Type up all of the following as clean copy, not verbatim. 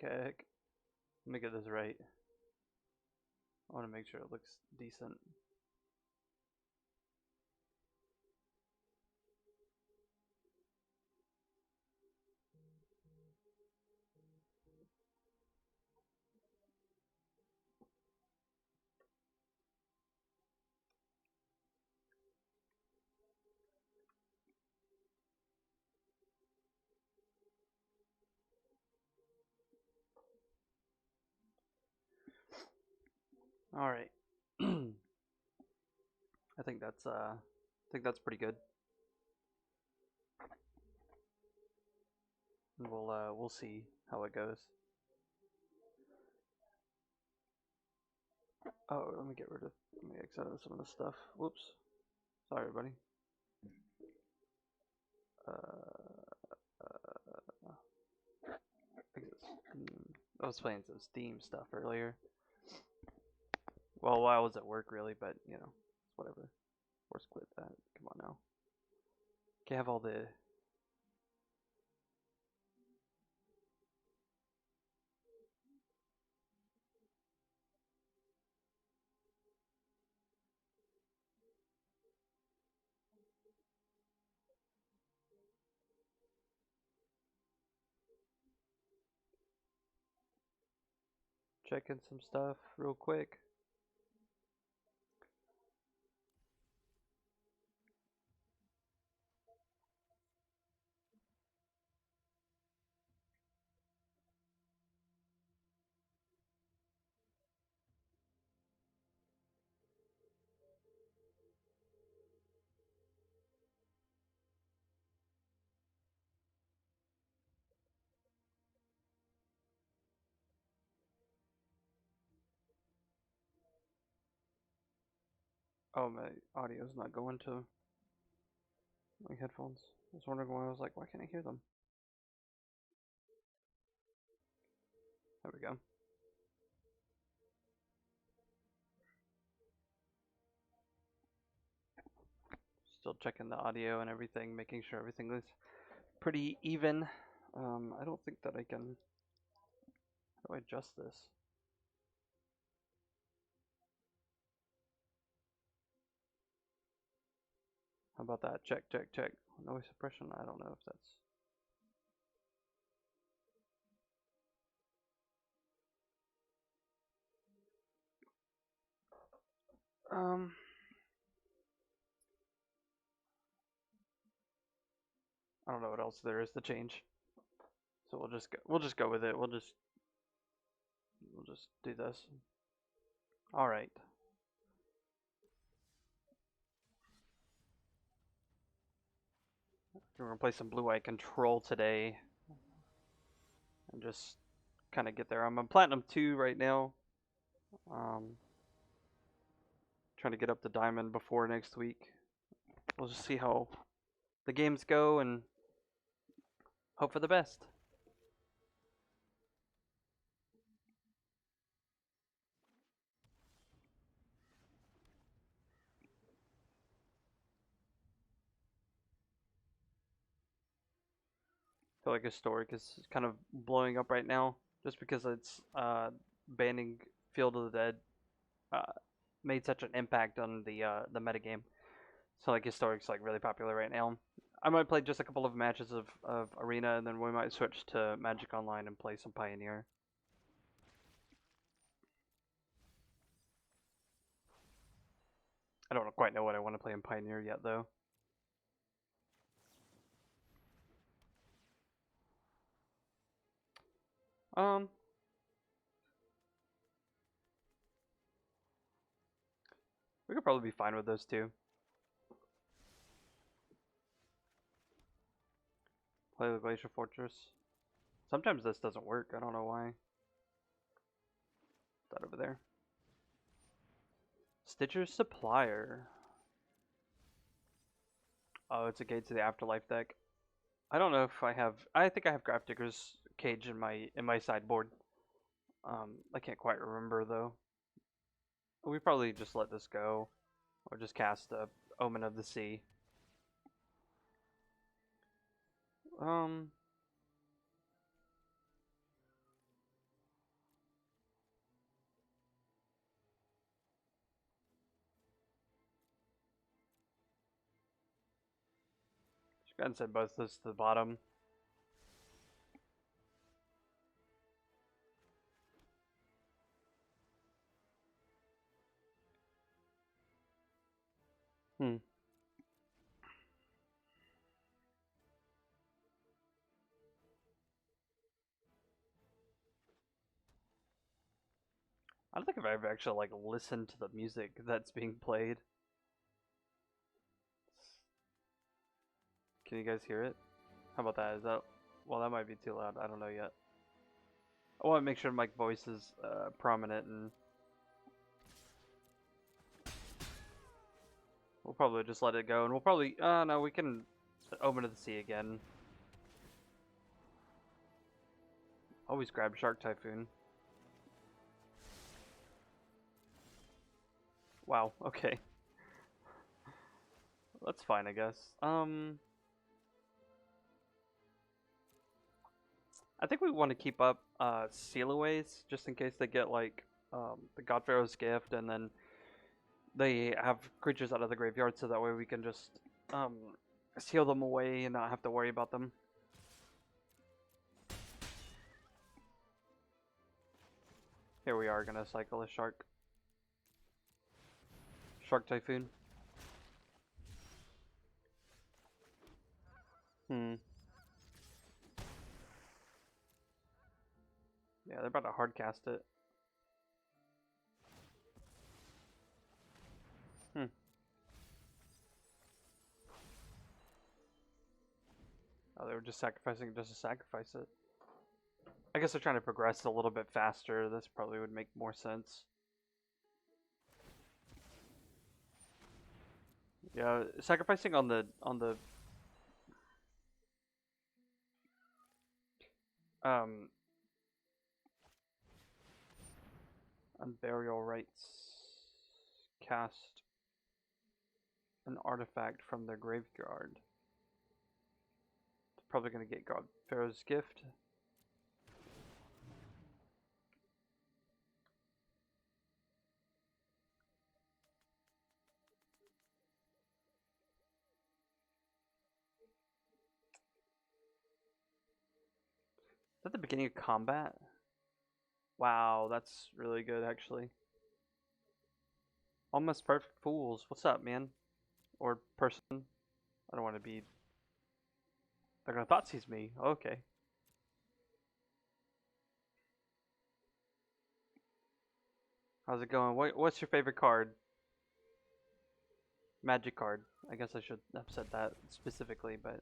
Okay, let me get this right. I want to make sure it looks decent. All right. I think that's pretty good. And we'll see how it goes. Oh, let me exit out of some of this stuff. Whoops. Sorry, everybody. I was playing some Steam stuff earlier. Well, while I was at work, really, but you know, whatever. Force quit that. Come on now. Can't have all the. Checking some stuff real quick. Oh, my audio's not going to my headphones. I was wondering why. I was like, why can't I hear them? There we go. Still checking the audio and everything, making sure everything is pretty even. I don't think that I can. How do I adjust this? How about that? Check, check, check. Noise suppression? I don't know if that's. I don't know what else there is to change. So we'll just go with it. We'll just do this. All right. We're gonna play some Blue Eye Control today, and just kind of get there. I'm on Platinum 2 right now. Trying to get up to Diamond before next week. We'll just see how the games go and hope for the best. I feel like Historic is kind of blowing up right now, just because it's banning Field of the Dead made such an impact on the metagame. So like Historic's like really popular right now. I might play just a couple of matches of Arena, and then we might switch to Magic Online and play some Pioneer. I don't quite know what I want to play in Pioneer yet, though. We could probably be fine with those two. Play the Glacial Fortress. Sometimes this doesn't work. I don't know why. That over there. Stitcher's Supplier. Oh, it's a Gate to the Afterlife deck. I don't know if I have. I think I have Grafdigger's Cage in my sideboard. I can't quite remember though. We probably just let this go, or just cast a Omen of the Sea. Just go ahead and send both those to the bottom. I don't think I've ever actually like listened to the music that's being played. Can you guys hear it? How about that? Is that, well, that might be too loud. I don't know yet. I want to make sure my voice is prominent, and we'll probably just let it go, and we'll probably no, we can Omen of the Sea again. Always grab Shark Typhoon. Wow, okay. That's fine, I guess. I think we want to keep up Sealaways, just in case they get like the God Pharaoh's Gift, and then they have creatures out of the graveyard, so that way we can just seal them away and not have to worry about them. Here we are gonna cycle a Shark Typhoon. Yeah, they're about to hard cast it. Oh, they were just sacrificing it just to sacrifice it. I guess they're trying to progress a little bit faster. This probably would make more sense. Yeah, sacrificing on the Unburial Rites cast an artifact from their graveyard. It's probably gonna get God Pharaoh's Gift. Is that the beginning of combat? Wow, that's really good actually. Almost Perfect Fools. What's up, man? Or person. I don't want to be... They're gonna Thoughtseize me. Okay. How's it going? What's your favorite card? Magic card. I guess I should have said that specifically, but...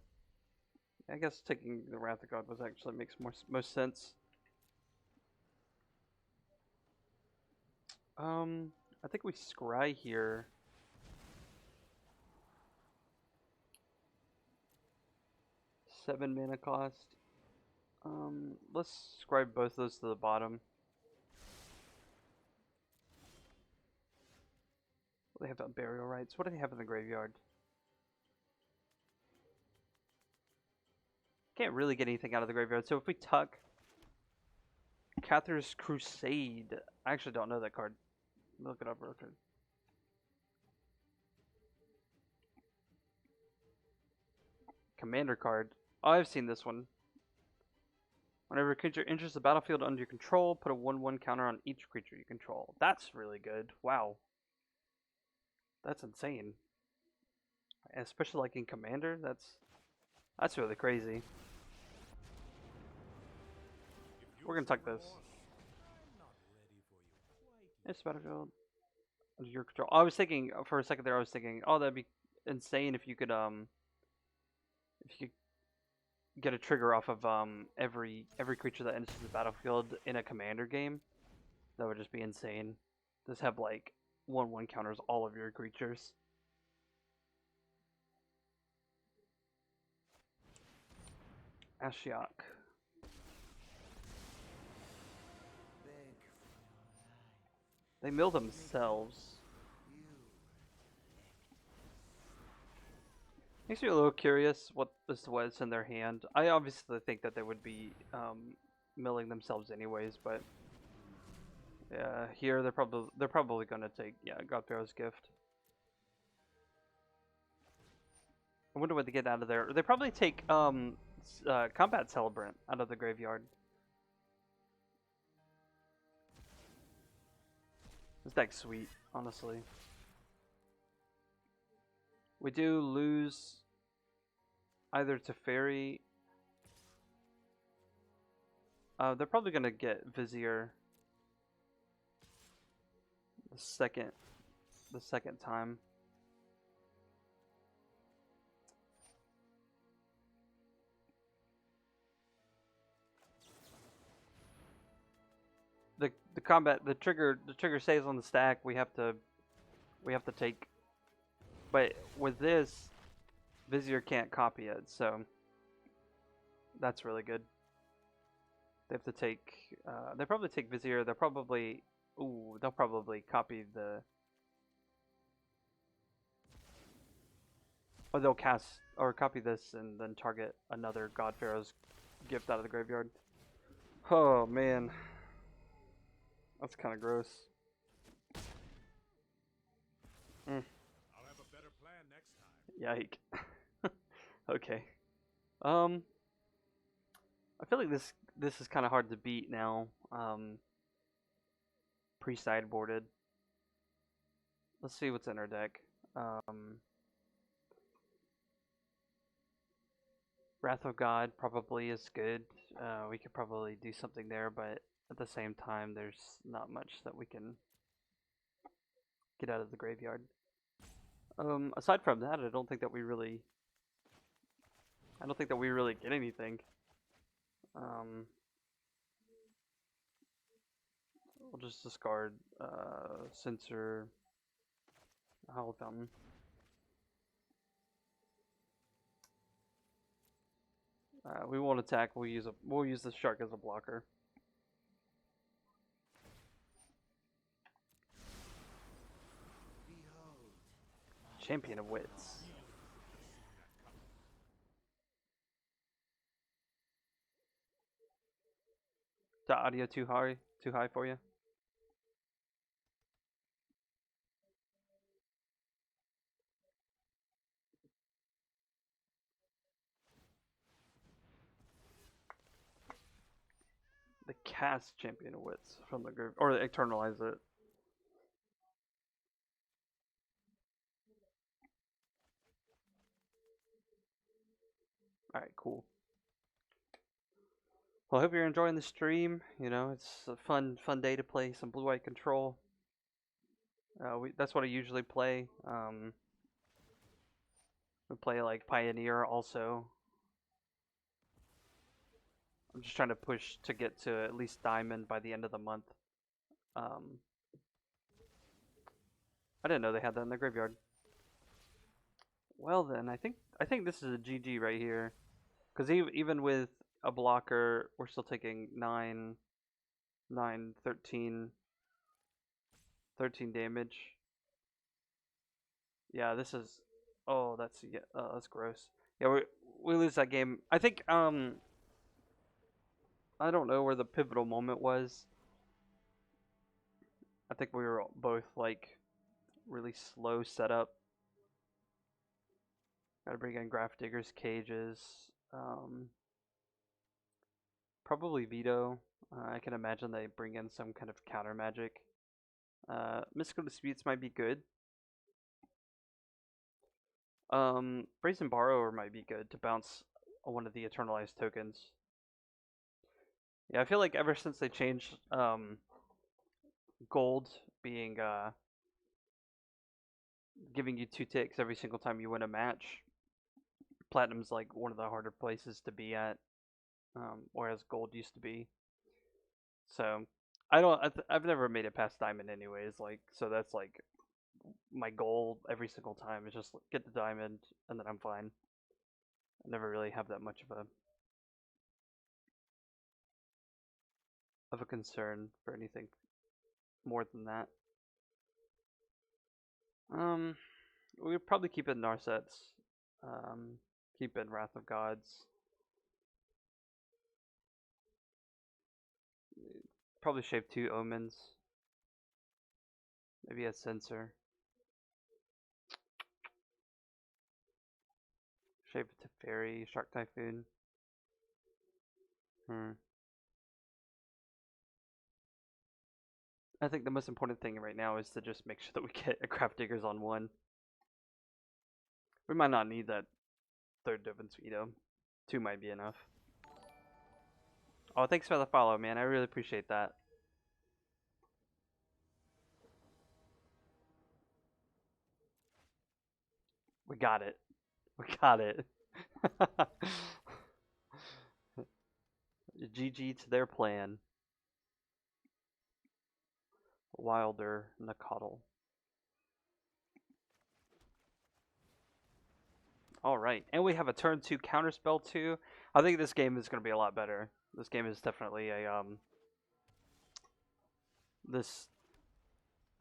I guess taking the Wrath of God was actually makes most sense. I think we scry here. Seven mana cost. Let's scribe both those to the bottom. What do they have on Burial Rites? What do they have in the graveyard? Can't really get anything out of the graveyard, so if we tuck Cathar's Crusade, I actually don't know that card. Look it up real quick. commander card. Oh, I've seen this one. Whenever a creature enters the battlefield under your control, put a 1/1 counter on each creature you control. That's really good. Wow. That's insane. Especially like in commander, that's really crazy. We're gonna tuck this. It's battlefield under your control. I was thinking for a second there. I was thinking, oh, that'd be insane if you could get a trigger off of every creature that enters the battlefield in a commander game. That would just be insane. Just have like 1/1 counters all of your creatures. Ashiok. They mill themselves. Makes me a little curious what this was in their hand. I obviously think that they would be milling themselves anyways, but yeah, here they're probably gonna take Godpharaoh's Gift. I wonder what they get out of there. They probably take Combat Celebrant out of the graveyard. This deck's sweet, honestly. We do lose either Teferi. They're probably gonna get Vizier the second time. The trigger stays on the stack. We have to take, but with this, Vizier can't copy it, so that's really good. They have to take. They probably take Vizier. They'll probably copy the. Or they'll cast or copy this and then target another Godpharaoh's Gift out of the graveyard. Oh man. That's kind of gross. I'll have a better plan next time. Yike. Okay. I feel like this is kind of hard to beat now. Pre-sideboarded. Let's see what's in our deck. Wrath of God probably is good. We could probably do something there, but at the same time, there's not much that we can get out of the graveyard. Aside from that, I don't think that we really get anything. We'll just discard Censor, Hallowed Fountain. We won't attack. We'll use the shark as a blocker. Champion of Wits. Is the audio too high for you? The cast Champion of Wits from the group, or externalize it. Alright, cool. Well, I hope you're enjoying the stream. You know, it's a fun day to play some blue-white control. That's what I usually play. We play like Pioneer also. I'm just trying to push to get to at least Diamond by the end of the month. I didn't know they had that in their graveyard. Well then, I think this is a GG right here, because even with a blocker, we're still taking 9, 13 damage. Yeah, this is. Oh, that's gross. Yeah, we lose that game. I think I don't know where the pivotal moment was. I think we were both like really slow setup. Gotta bring in Grafdigger's cages. Probably Veto. I can imagine they bring in some kind of counter magic. Mystical Disputes might be good. Brazen Borrower might be good to bounce one of the Eternalized tokens. Yeah, I feel like ever since they changed gold being giving you 2 ticks every single time you win a match, platinum's like one of the harder places to be at, whereas gold used to be. So I've never made it past diamond anyways. Like, so that's like my goal every single time is just get the diamond and then I'm fine. I never really have that much of a concern for anything more than that. We would probably keep it Narsets. Keep it Wrath of Gods. Probably shave 2 Omens. Maybe a Censor. Shave it to Teferi, Shark Typhoon. I think the most important thing right now is to just make sure that we get a Grafdiggers on 1. We might not need that 3rd Dovin's Veto. 2 might be enough. Oh, thanks for the follow, man. I really appreciate that. We got it. We got it. GG to their plan. Wilder Nakotl. Alright, and we have a turn 2 counterspell too. I think this game is going to be a lot better. This game is definitely a, this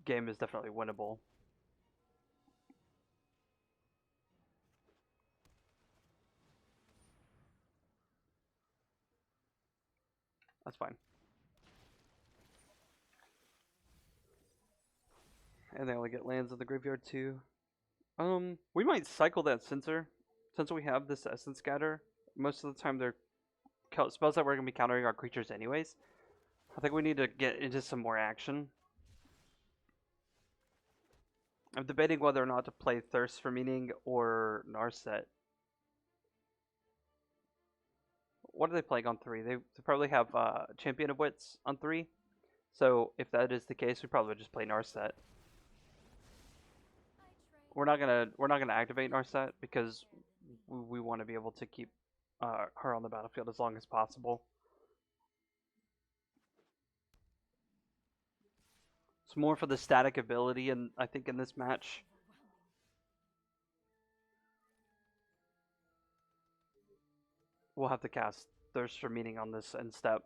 game is definitely winnable. That's fine. And they only get lands in the graveyard too. We might cycle that Censor. Since we have this Essence Scatter, most of the time they're spells that we're going to be countering our creatures anyways. I think we need to get into some more action. I'm debating whether or not to play Thirst for Meaning or Narset. What are they playing on 3? They probably have Champion of Wits on 3. So if that is the case, we probably just play Narset. We're not gonna activate Narset because we want to be able to keep her on the battlefield as long as possible. It's more for the static ability, and I think in this match. We'll have to cast Thirst for Meaning on this end step.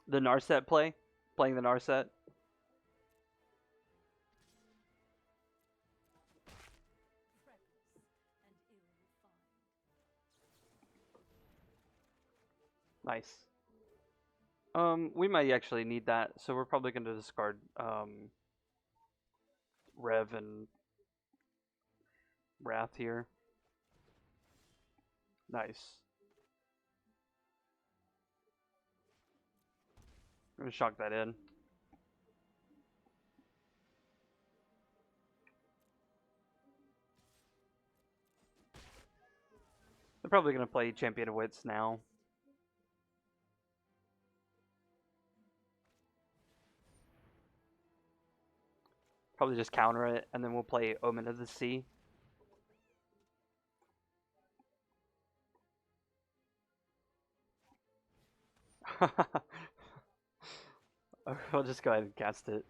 The Narset play? Playing the Narset? Nice. We might actually need that, so we're probably going to discard Rev and Wrath here. Nice. I'm going to shock that in. They're probably going to play Champion of Wits now. Probably just counter it, and then we'll play Omen of the Sea. We'll just go ahead and cast it.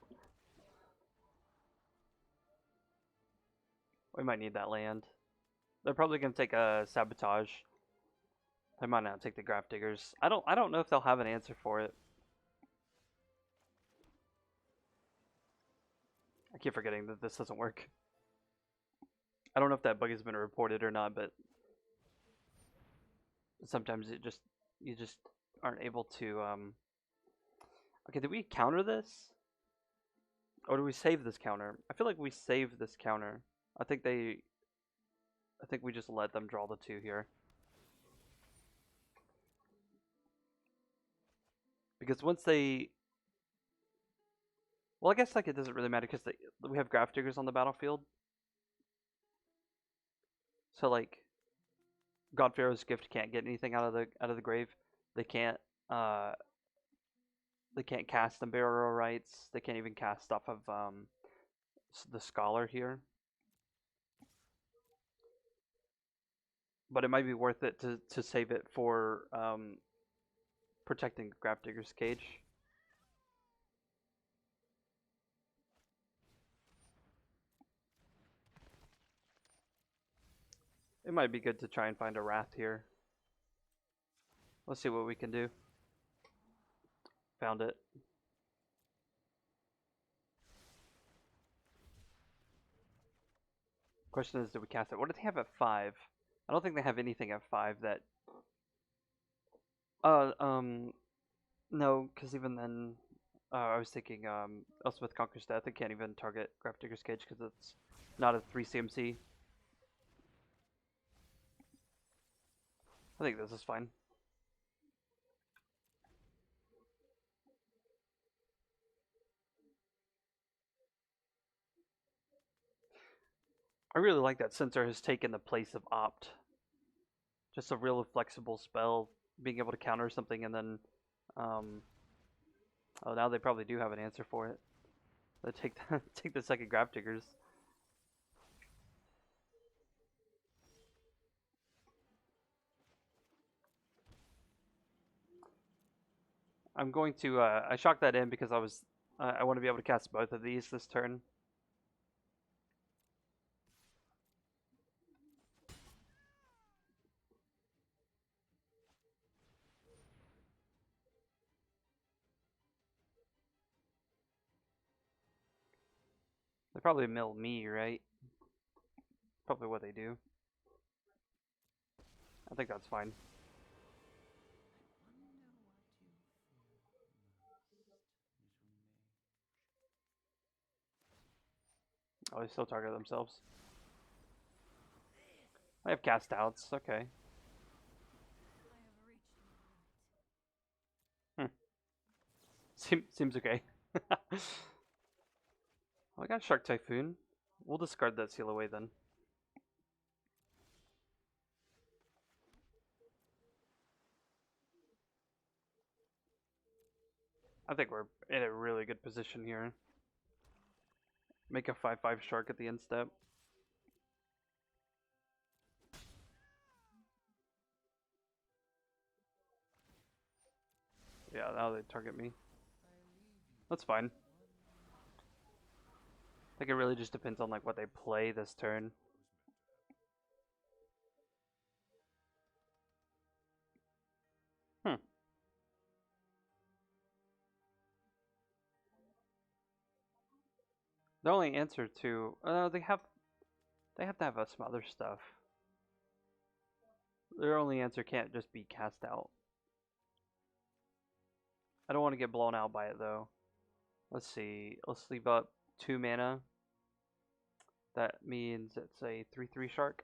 We might need that land. They're probably going to take a Sabotage. They might not take the Grafdiggers. I don't know if they'll have an answer for it. I keep forgetting that this doesn't work. I don't know if that bug has been reported or not, but sometimes you just aren't able to. Okay, did we counter this? Or do we save this counter? I feel like we saved this counter. I think we just let them draw the 2 here. Because once they... Well, I guess like it doesn't really matter because we have Grafdiggers on the battlefield. So like, God Pharaoh's Gift can't get anything out of the grave. They can't cast the Burial Rites. They can't even cast stuff of the Scholar here. But it might be worth it to save it for protecting Grafdigger's Cage. It might be good to try and find a Wrath here. Let's see what we can do. Found it. Question is, do we cast it? What do they have at 5? I don't think they have anything at 5 that... No, because even then... I was thinking, Elspeth Conquers Death. It can't even target Grafdigger's Cage because it's not a 3 CMC. I think this is fine. I really like that Censor has taken the place of Opt. Just a real flexible spell, being able to counter something and then... Oh, now they probably do have an answer for it. They take the second Grafdiggers. I'm going to, I shocked that in because I want to be able to cast both of these this turn. They probably mill me, right? Probably what they do. I think that's fine. Oh, they still target themselves. I have cast outs, okay. Seems okay. I got Shark Typhoon. We'll discard that seal away then. I think we're in a really good position here. Make a 5/5 Shark at the end step. Yeah, now they target me. That's fine. I think it really just depends on like what they play this turn. The only answer to they have to have some other stuff. Their only answer can't just be cast out. I don't want to get blown out by it though. Let's see. Let's leave up 2 mana. That means it's a 3/3 shark.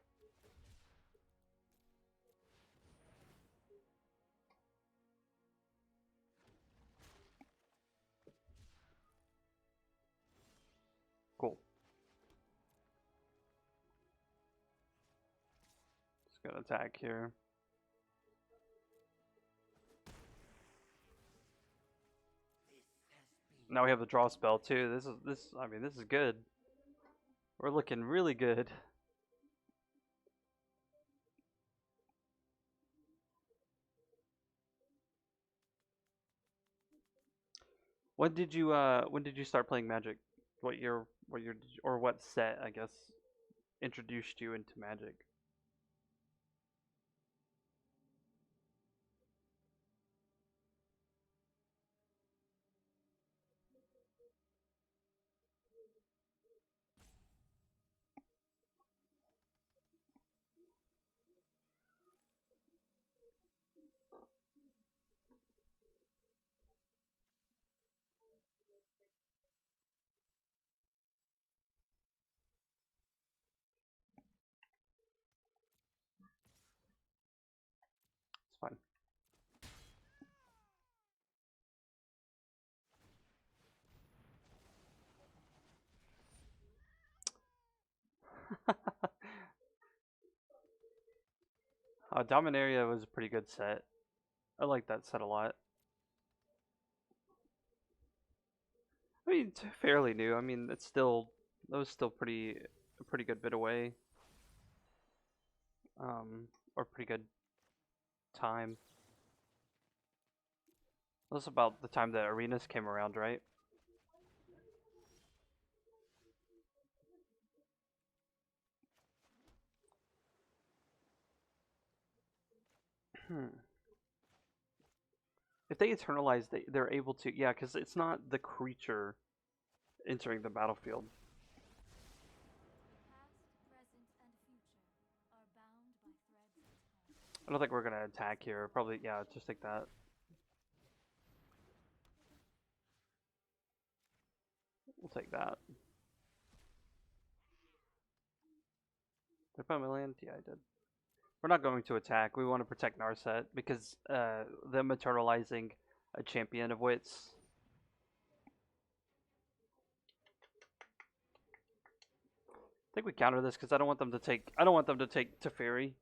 Cool. Just gonna attack here. Now we have the draw spell too. I mean this is good. We're looking really good. When did you start playing Magic? What year or what set, I guess, introduced you into Magic? Dominaria was a pretty good set. I like that set a lot. I mean, it's fairly new. I mean, it's still that was still a pretty good bit away. Or pretty good time. That was about the time that arenas came around, right? If they eternalize, they're able to, yeah, because it's not the creature entering the battlefield. I don't think we're gonna attack here. Probably, yeah, just take that. We'll take that. Did I put my land? Yeah, I did. We're not going to attack. We want to protect Narset because them eternalizing a champion of wits. I think we counter this because I don't want them to take. I don't want them to take Teferi.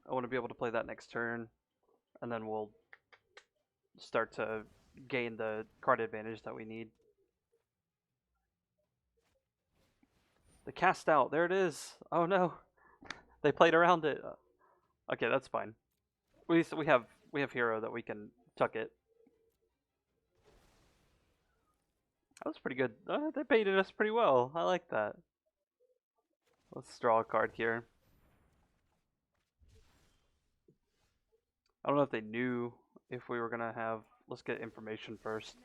I want to be able to play that next turn, and then we'll start to gain the card advantage that we need. The cast out. There it is. Oh no, they played around it. Okay, that's fine. We have hero that we can tuck it. That was pretty good. They baited us pretty well. I like that. Let's draw a card here. I don't know if they knew if we were gonna have. Let's get information first.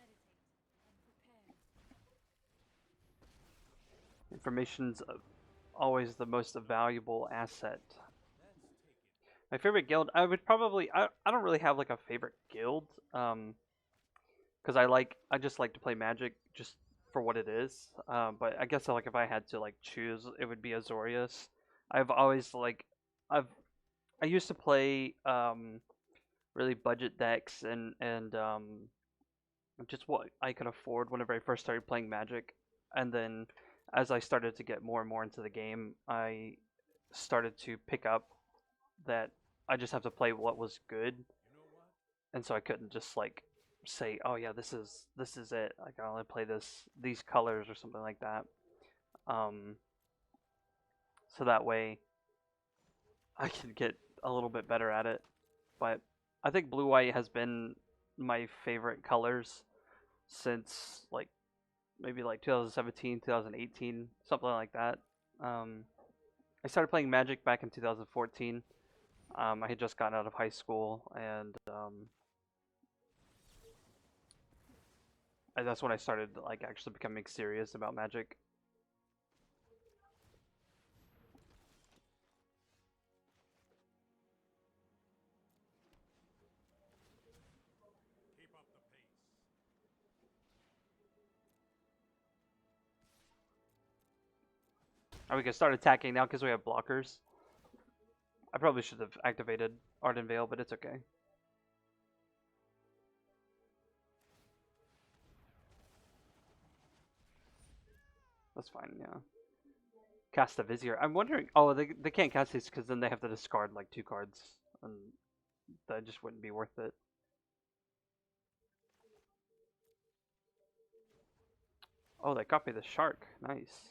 Information's always the most valuable asset. My favorite guild, I would probably. I don't really have like a favorite guild. Because I just like to play Magic just for what it is. But I guess like if I had to like choose, it would be Azorius. I've always like I used to play really budget decks and just what I could afford whenever I first started playing Magic, and then as I started to get more and more into the game, I started to pick up that I just have to play what was good, and so I couldn't just like say, oh yeah, this is it. Like I only play these colors or something like that. Um, so that way I can get a little bit better at it. But I think blue white has been my favorite colors since like maybe like 2017, 2018, something like that. I started playing Magic back in 2014. I had just gotten out of high school, and that's when I started like actually becoming serious about Magic. And we can start attacking now because we have blockers. I probably should have activated Ardenvale, but it's okay. That's fine, yeah. Cast a Vizier. I'm wondering. Oh, they can't cast these because then they have to discard like 2 cards, and that just wouldn't be worth it. Oh, they copy the Shark. Nice.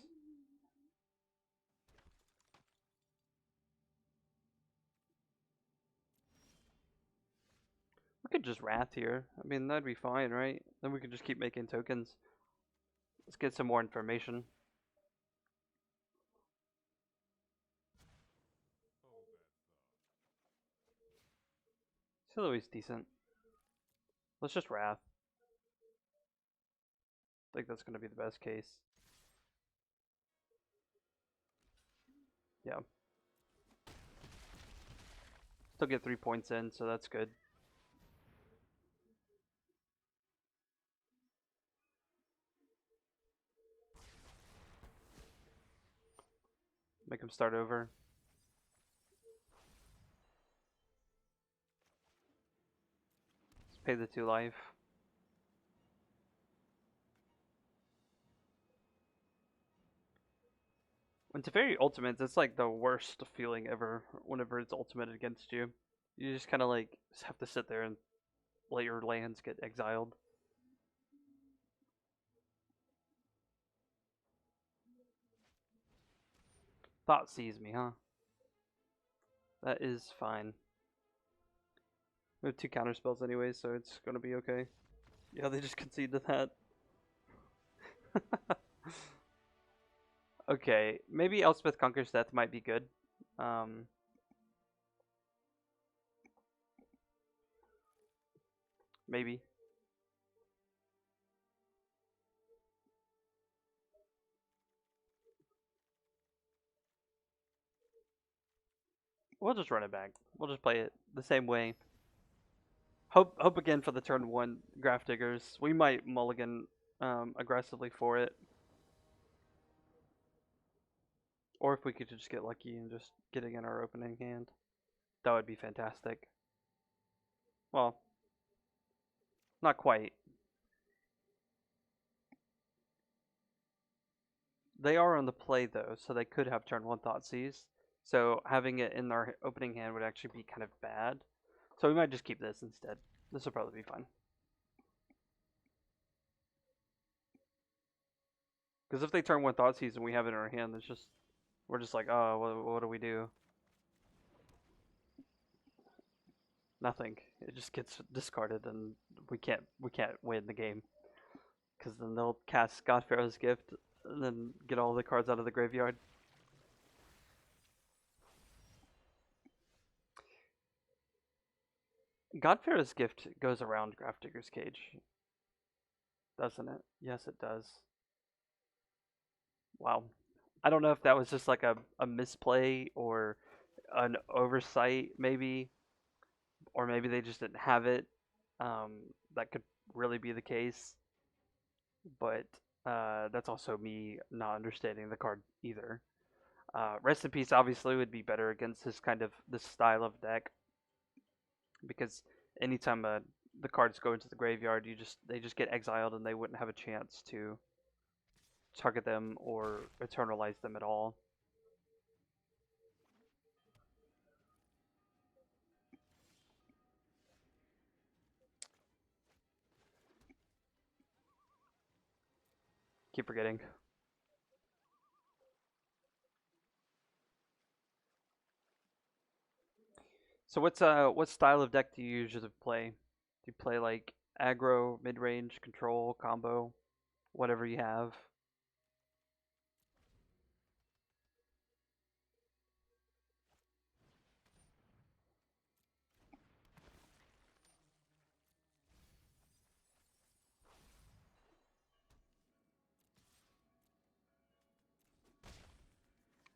We could just Wrath here. I mean, that'd be fine, right? Then we could just keep making tokens. Let's get some more information. Still always decent. Let's just Wrath. I think that's going to be the best case. Yeah. Still get 3 points in, so that's good. Make him start over. Let's pay the 2 life. When Teferi ultimates, it's like the worst feeling ever whenever it's ultimated against you. You just kind of like have to sit there and let your lands get exiled. Thought sees me, huh? That is fine. We have 2 counter spells anyway, so it's gonna be okay. Yeah, they just concede to that. Okay, maybe Elspeth Conquers Death might be good. Maybe. We'll just run it back. We'll just play it the same way. Hope again for the turn 1 Grafdiggers. We might mulligan aggressively for it. Or if we could just get lucky and just get it in our opening hand. That would be fantastic. Well, not quite. They are on the play though, so they could have turn 1 Thoughtseize. So having it in our opening hand would actually be kind of bad. So we might just keep this instead. This will probably be fine. Because if they turn 1 Thoughtseize and we have it in our hand, it's just we're just like, oh, what do we do? Nothing. It just gets discarded, and we can't win the game. Because then they'll cast Godpharaoh's Gift, and then get all the cards out of the graveyard. Godpharaoh's Gift goes around Grafdigger's Cage, doesn't it? Yes, it does. Wow. I don't know if that was just like a misplay or an oversight, maybe. Or maybe they just didn't have it. That could really be the case. But that's also me not understanding the card either. Rest in Peace obviously would be better against this style of deck. Because anytime the cards go into the graveyard, they just get exiled and they wouldn't have a chance to target them or eternalize them at all. Keep forgetting. So what style of deck do you usually play? Do you play like aggro, mid range, control, combo, whatever you have?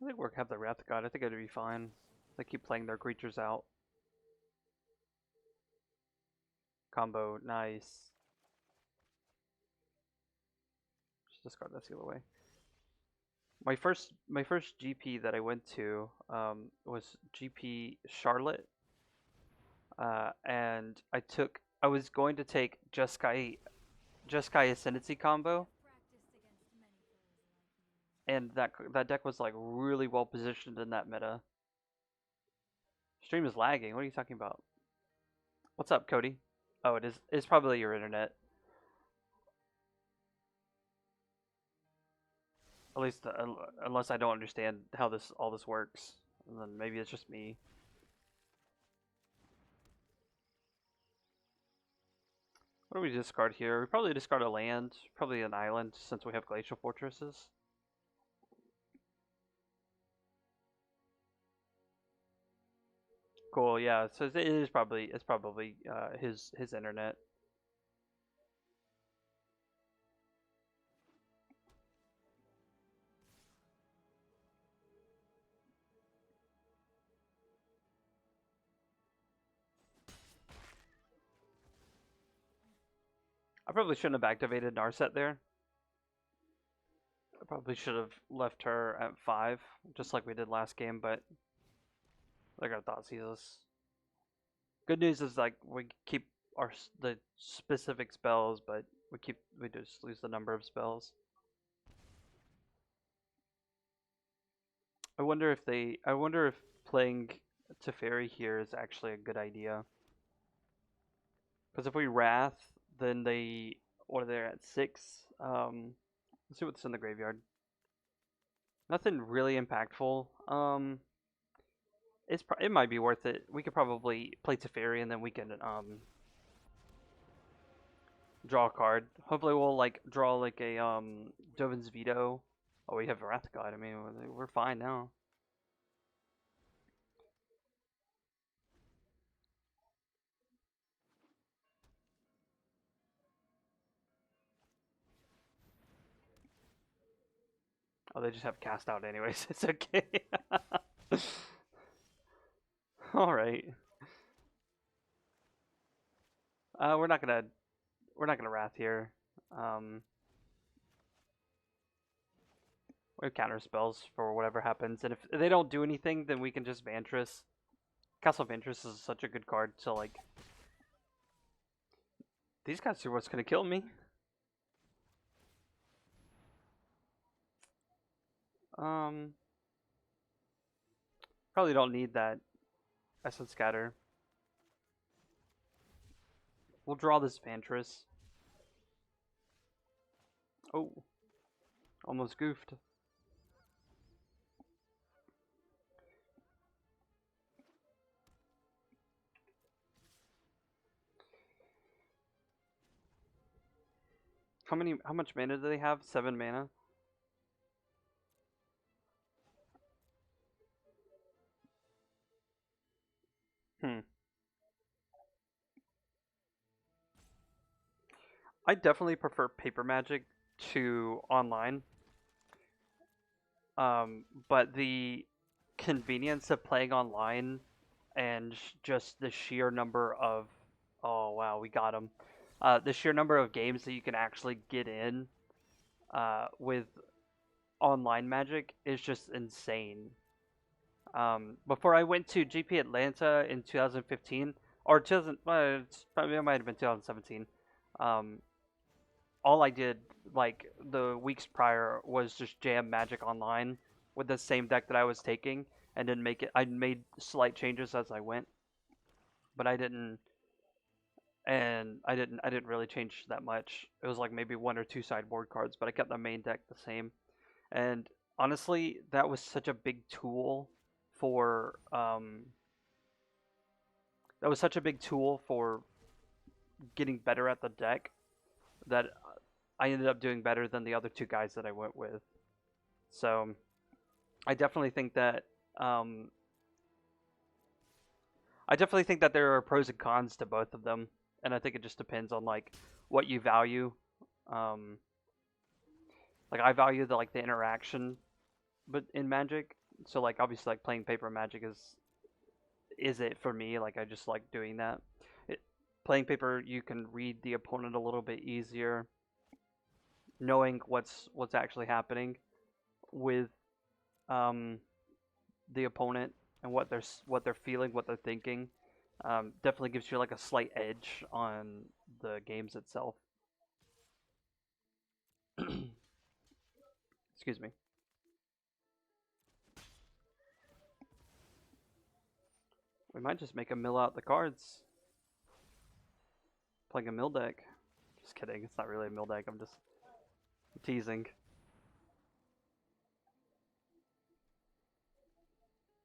I think we have the Wrath God. I think it'd be fine. They keep playing their creatures out. Combo, nice. Just discard that seal away. My first GP that I went to was GP Charlotte, and I was going to take Jeskai Ascendancy combo, and that deck was like really well positioned in that meta. Stream is lagging. What are you talking about? What's up, Cody? Oh, it is. It's probably your internet. At least, unless I don't understand how all this works, and then maybe it's just me. What do we discard here? We probably discard a land, probably an island, since we have Glacial Fortresses. Cool, yeah. So it's probably his internet. I probably shouldn't have activated Narset there. I probably should have left her at 5, just like we did last game, but like our thought sees us. Good news is like we keep the specific spells, but we just lose the number of spells. I wonder if playing Teferi here is actually a good idea. Because if we Wrath, then they're at 6. Let's see what's in the graveyard. Nothing really impactful. It might be worth it. We could probably play Teferi and then we can draw a card. Hopefully we'll like draw like a Dovin's Veto. Oh, we have Wrath God. I mean, we're fine now. Oh, they just have cast out anyways. It's okay. All right. We're not gonna Wrath here. We have counter spells for whatever happens, and if they don't do anything, then we can just Vantress. Castle Vantress is such a good card to like. These guys are what's gonna kill me. Probably don't need that Essence Scatter. We'll draw this Vantress. Oh, almost goofed. How much mana do they have? 7 mana? I definitely prefer paper Magic to online. But the convenience of playing online and just the sheer number of oh wow, we got him. The sheer number of games that you can actually get in with online Magic is just insane. Before I went to GP Atlanta in 2015 or 2000, it might have been 2017. All I did like the weeks prior was just jam Magic online with the same deck that I was taking, and then I made slight changes as I went, but I didn't really change that much. It was like maybe 1 or 2 sideboard cards, but I kept the main deck the same. And honestly, that was such a big tool for getting better at the deck that I ended up doing better than the other 2 guys that I went with. So I definitely think that there are pros and cons to both of them, and I think it just depends on like what you value. Like I value the interaction, but in Magic, so like obviously like playing paper Magic is it for me. Like I just like doing that. Playing paper, you can read the opponent a little bit easier, knowing what's actually happening with the opponent and what they're feeling, what they're thinking. Definitely gives you like a slight edge on the games itself. Excuse me. We might just make a mill out the cards. Playing a mill deck. Just kidding. It's not really a mill deck. I'm just teasing.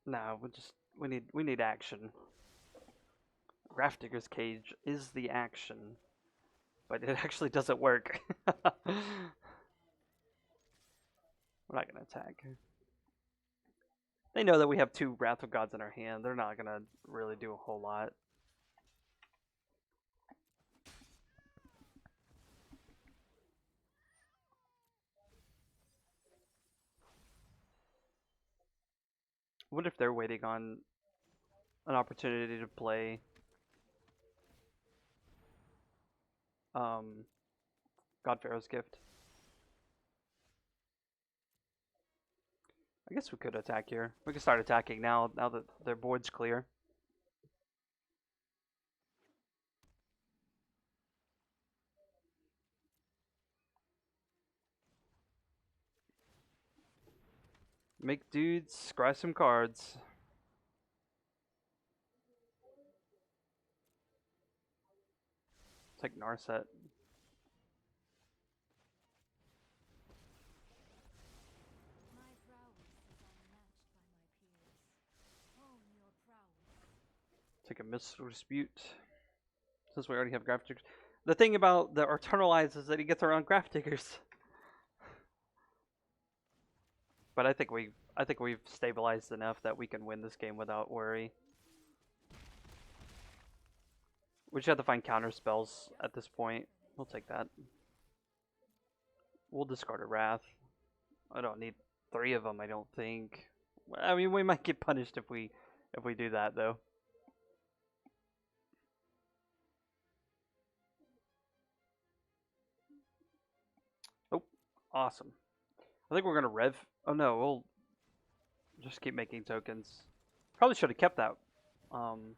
No, we need action. Grafdigger's Cage is the action, but it actually doesn't work. We're not gonna attack. They know that we have 2 Wrath of Gods in our hand. They're not gonna really do a whole lot. I wonder if they're waiting on an opportunity to play God Pharaoh's Gift. I guess we could attack here. We can start attacking now that their board's clear. Make dudes scry some cards. Take Narset. Take a Mystical Dispute. Since we already have Grafdiggers. The thing about the Eternalize is that he gets around Grafdiggers. But I think we've stabilized enough that we can win this game without worry. We just have to find counter spells at this point. We'll take that. We'll discard a Wrath. I don't need 3 of them, I don't think. I mean, we might get punished if we do that though. Oh, awesome. I think we're gonna rev. Oh no, we'll just keep making tokens. Probably should have kept that. Probably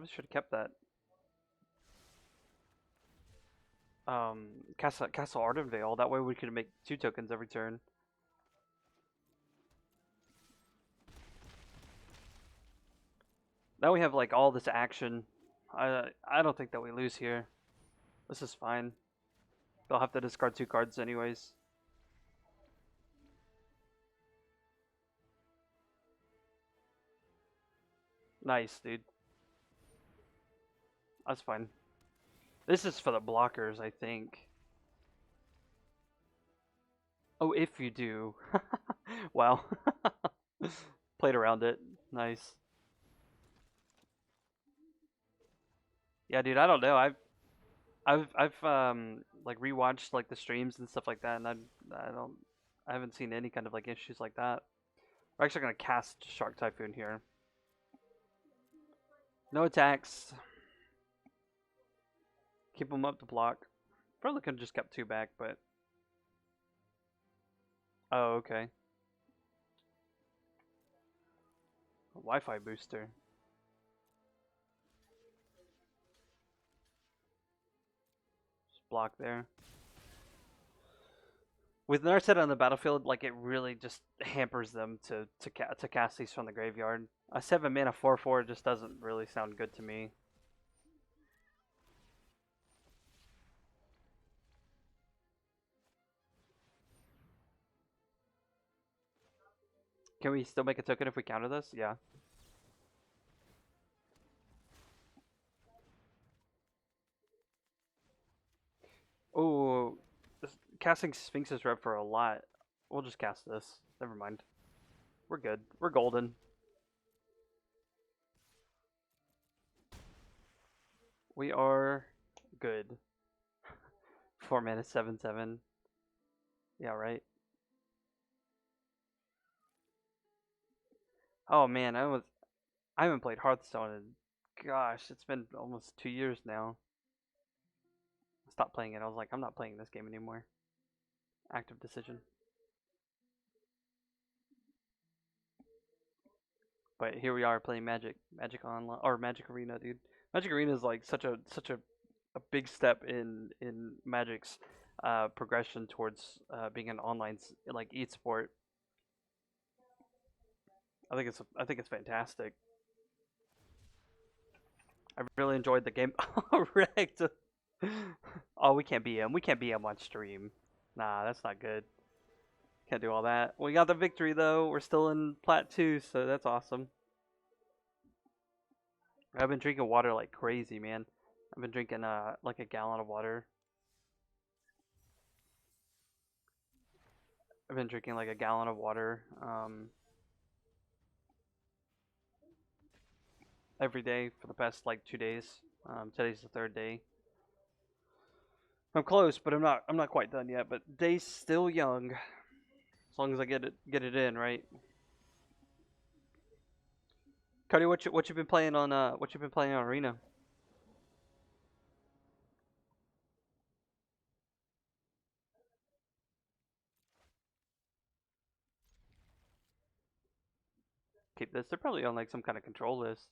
should have kept that. Castle Ardenvale. That way we could make 2 tokens every turn. Now we have like all this action. I don't think that we lose here. This is fine. They'll have to discard 2 cards anyways. Nice, dude. That's fine. This is for the blockers, I think. Oh, if you do. Wow. Played around it. Nice. Yeah, dude, I don't know. I've like rewatched like the streams and stuff like that, and I haven't seen any kind of like issues like that. We're actually gonna cast Shark Typhoon here. No attacks. Keep them up to block. Probably could have just kept 2 back, but oh, okay. A Wi-Fi booster. Just block there. With Narset on the battlefield, like it really just hampers them to cast these from the graveyard. A 7 mana 4/4 just doesn't really sound good to me. Can we still make a token if we counter this? Yeah. Oh, casting Sphinx is rep for a lot. We'll just cast this. Never mind. We're good. We're golden. We are good. 4 mana 7/7. Yeah, right. Oh man, I haven't played Hearthstone in, gosh, it's been almost 2 years now. I stopped playing it. I was like, I'm not playing this game anymore. Active decision. But here we are playing Magic Online or Magic Arena, dude. Magic Arena is like such a big step in Magic's progression towards being an online like esport. I think it's fantastic. I really enjoyed the game. Wrecked. Oh, we can't beat him. We can't beat him on stream. Nah, that's not good. Can't do all that. We got the victory though. We're still in Plat 2, so that's awesome. I've been drinking water like crazy, man. I've been drinking like a gallon of water. I've been drinking like a gallon of water every day for the past like 2 days. Today's the 3rd day. I'm close, but I'm not quite done yet. But day's still young, as long as I get it in right. Cody, what you been playing on Arena? Keep this. They're probably on like some kind of control list.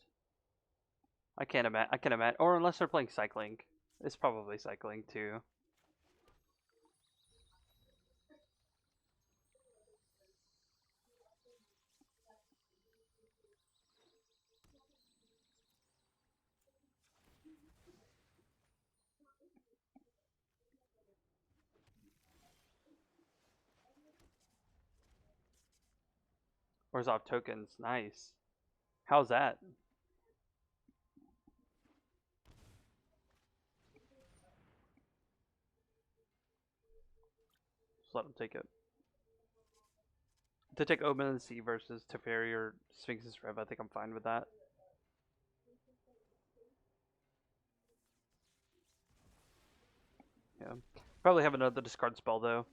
I can't imagine, or unless they're playing cycling. It's probably cycling too. Orzhov tokens, nice. How's that? Just let him take it. To take Omen and Sea versus Teferi or Sphinx's Rev, I think I'm fine with that. Yeah. Probably have another discard spell though.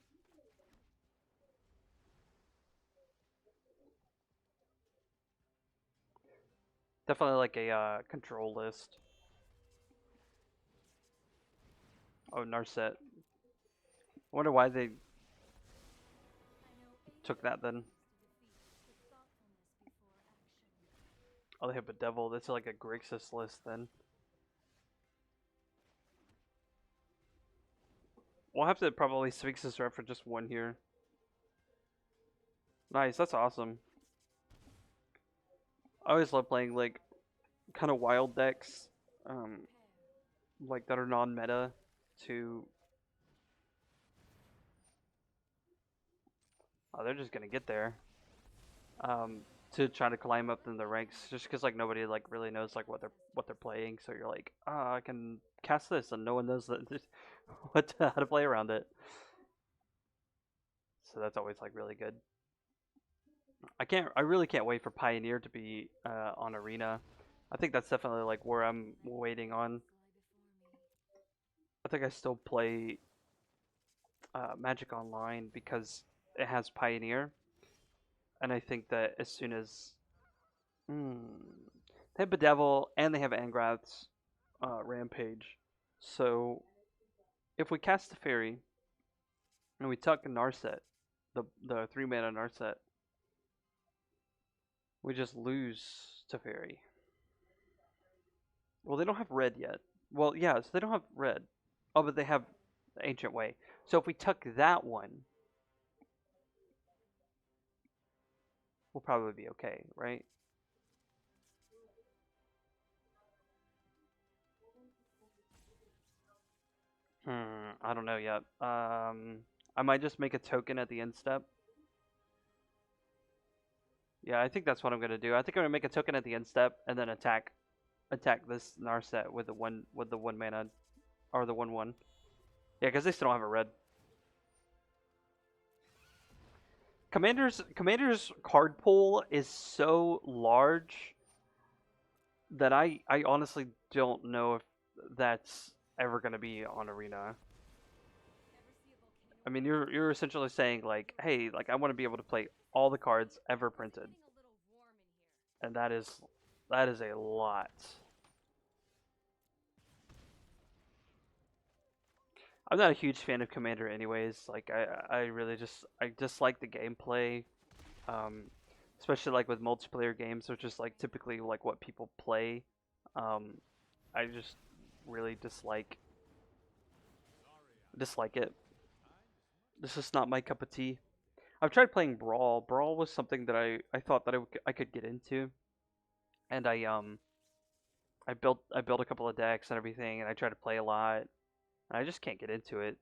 Definitely like a control list. Oh, Narset. I wonder why they took that then. Oh, they have a devil. That's like a Grixis list then. We'll have to probably Sphinx's Rev for just one here. Nice, that's awesome. I always love playing like kind of wild decks, like that are non-meta to. Oh, they're just gonna get there. To try to climb up in the ranks, just because like nobody like really knows like what they're playing. So you're like, I can cast this, and no one knows that how to play around it. So that's always like really good. I really can't wait for Pioneer to be on Arena. I think that's definitely like where I'm waiting on. I think I still play Magic Online because it has Pioneer, and I think that as soon as they have Bedevil and they have Angrath's Rampage, so if we cast the Teferi and we tuck Narset, the 3-mana Narset, we just lose Teferi. Well, they don't have red yet. Well, yeah, so they don't have red. Oh, but they have the Ancient Way. So if we tuck that one, we'll probably be okay, right? I don't know yet. I might just make a token at the end step. Yeah, I think that's what I'm gonna do. I think I'm gonna make a token at the end step and then attack this Narset with the one mana or the 1/1. Yeah, because they still don't have a red. Commander's card pool is so large that I honestly don't know if that's ever gonna be on Arena. I mean, you're essentially saying like, hey, like I want to be able to play all the cards ever printed, and that is a lot. I'm not a huge fan of Commander, anyways. Like I really just like the gameplay, especially like with multiplayer games, which is like typically like what people play. I just really dislike it. This is not my cup of tea. I've tried playing Brawl. Brawl was something that I thought that I could get into, and I built a couple of decks and everything, and I tried to play a lot, and I just can't get into it.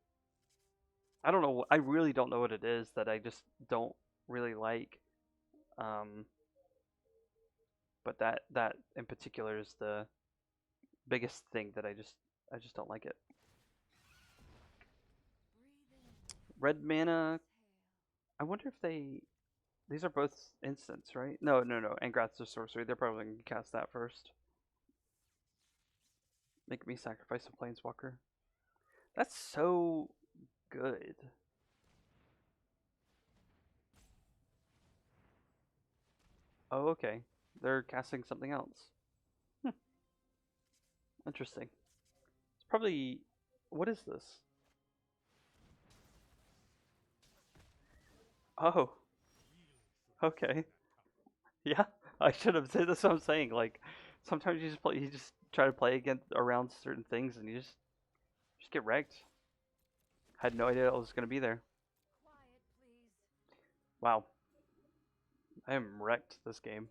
I don't know. I really don't know what it is that I just don't really like. Um, but that in particular is the biggest thing that I just don't like it. Red mana. I wonder if these are both instants, right? No. Angrath's a sorcery. They're probably gonna cast that first. Make me sacrifice a planeswalker. That's so good. Oh, okay. They're casting something else. Interesting. It's probably... What is this? Oh. Okay. Yeah. I should have said that's what I'm saying. Like, sometimes you just try to play against around certain things and you just get wrecked. Had no idea it was gonna be there. Wow. I am wrecked this game.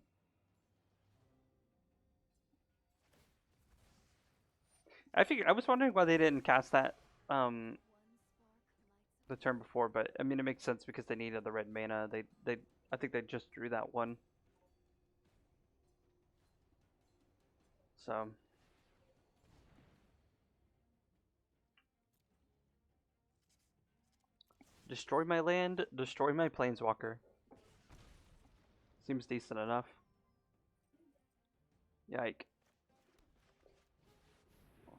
I was wondering why they didn't cast that the turn before, but I mean it makes sense because they needed the red mana. I think they just drew that one. So. Destroy my land, destroy my planeswalker. Seems decent enough. Yike.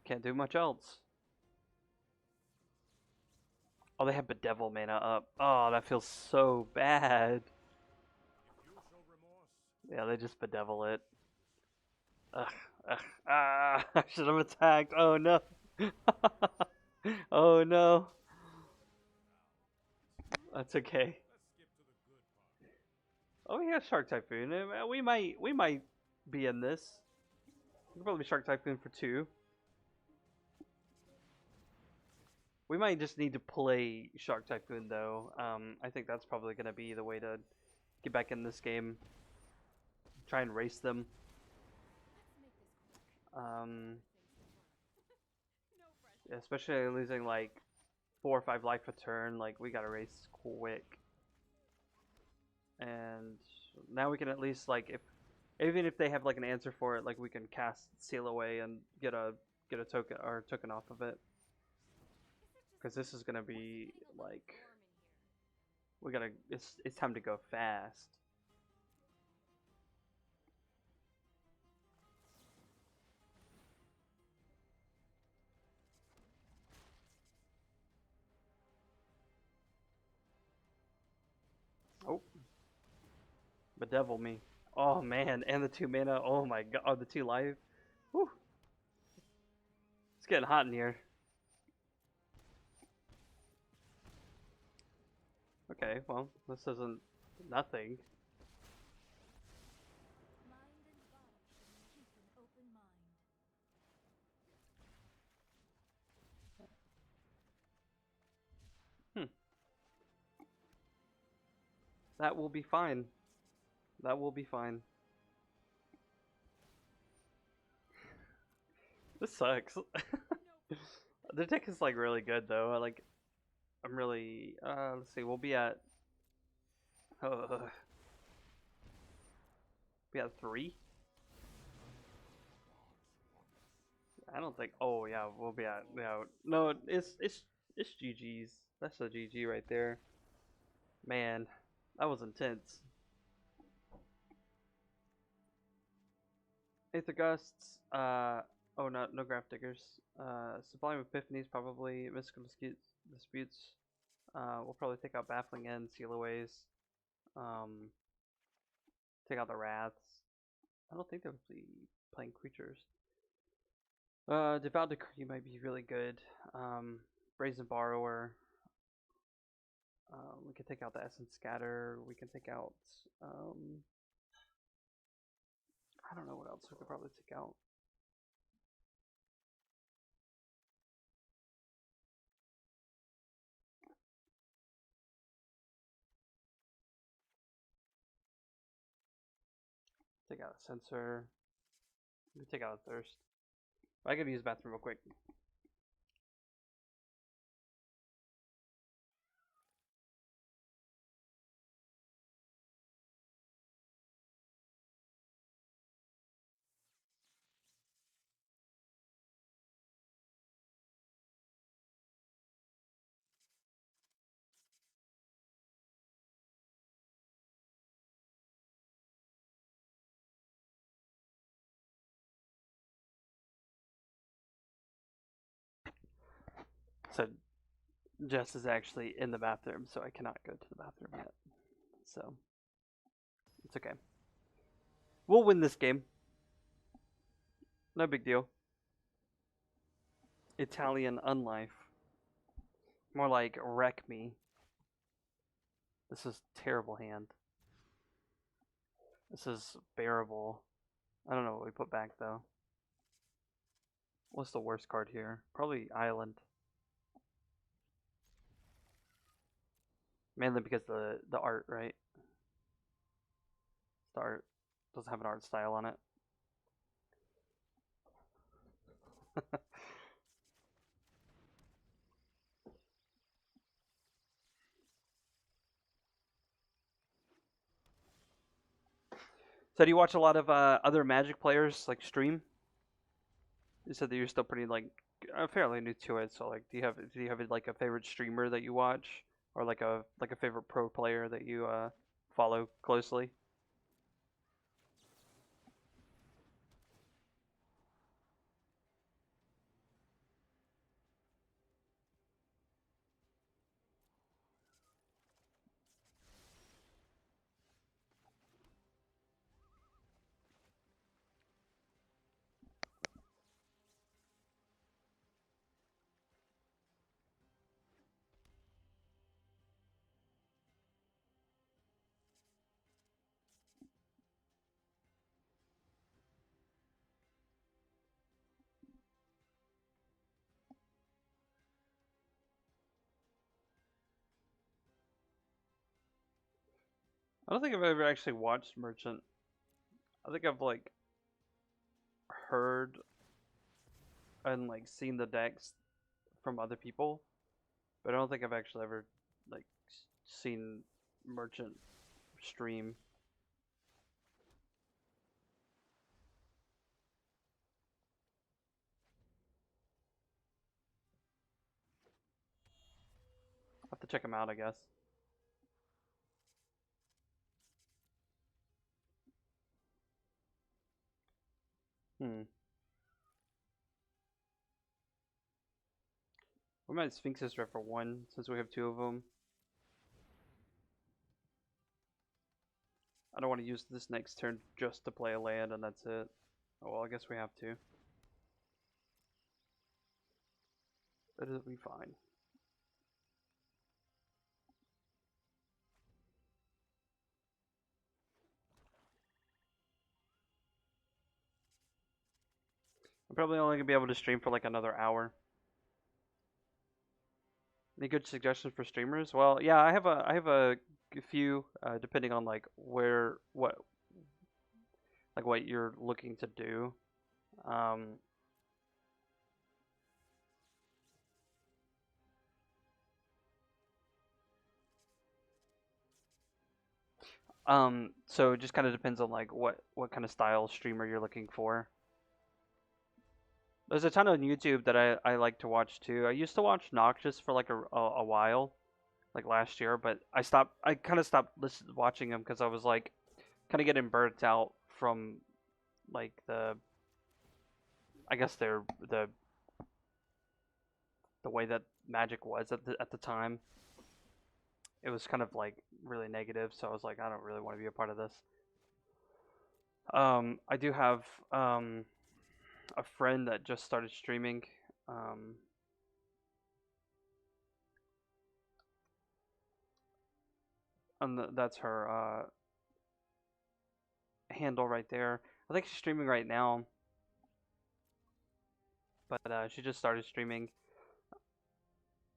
Can't do much else. Oh, they have Bedevil mana up. Oh, that feels so bad. Yeah, they just Bedevil it. Ugh, ugh, ah, I should have attacked. Oh no. Oh no. That's okay. Oh, we got Shark Typhoon. We might be in this. We can probably Shark Typhoon for 2. We might just need to play Shark Typhoon though. I think that's probably gonna be the way to get back in this game. Try and race them. Yeah, especially losing like 4 or 5 life a turn. Like we gotta race quick. And now we can at least like even if they have like an answer for it, like we can cast Seal Away and get a token off of it. Because this is gonna be like it's time to go fast. Oh, bedevil me! Oh man, and the 2 mana. Oh my god, oh, the 2 life. Whew. It's getting hot in here. Okay, well, this isn't nothing. That will be fine. That will be fine. This sucks. The deck is like really good though. I'm really let's see, we'll be at be at 3? I don't think oh yeah, we'll be at no, it's GG's. That's a GG right there. Man, that was intense. Aether Gusts, oh no Grafdiggers. Sublime Epiphanies probably, Mystical Disputes. We'll probably take out Baffling End, Seal Aways. Take out the Wraths. I don't think they'll be playing creatures. Devout Decree might be really good. Brazen Borrower. We can take out the Essence Scatter. We can take out. I don't know what else we could probably take out. Take out a Censor. We can take out a Thirst. I could use the bathroom real quick. So Jess is actually in the bathroom, so I cannot go to the bathroom yet. So it's okay. We'll win this game. No big deal. Italian Unlife. More like wreck me. This is terrible hand. This is bearable. I don't know what we put back though. What's the worst card here? Probably Island. Mainly because the art, right? The art doesn't have an art style on it. So do you watch a lot of other Magic players like stream? You said that you're still pretty like fairly new to it. So like, do you have like a favorite streamer that you watch, or like a favorite pro player that you follow closely? I don't think I've ever actually watched Merchant. I think I've like heard and like seen the decks from other people, but I don't think I've actually ever like seen Merchant stream. I have to check him out, I guess. Hmm. We might Sphinx this for one since we have two of them. I don't want to use this next turn just to play a land and that's it. Oh well, I guess we have to. It'll be fine. I'm probably only gonna be able to stream for like another hour. Any good suggestions for streamers? Well, yeah, I have a few depending on like where what you're looking to do. Um, so it just kind of depends on like what kind of style streamer you're looking for. There's a ton on YouTube that I like to watch too. I used to watch Noxious for like a while, like last year, but I kind of stopped watching them because I was like kind of getting burnt out from like I guess the way that Magic was at the time. It was kind of like really negative, so I was like, I don't really want to be a part of this. I do have a friend that just started streaming. Um, and that's her handle right there. I think she's streaming right now, but she just started streaming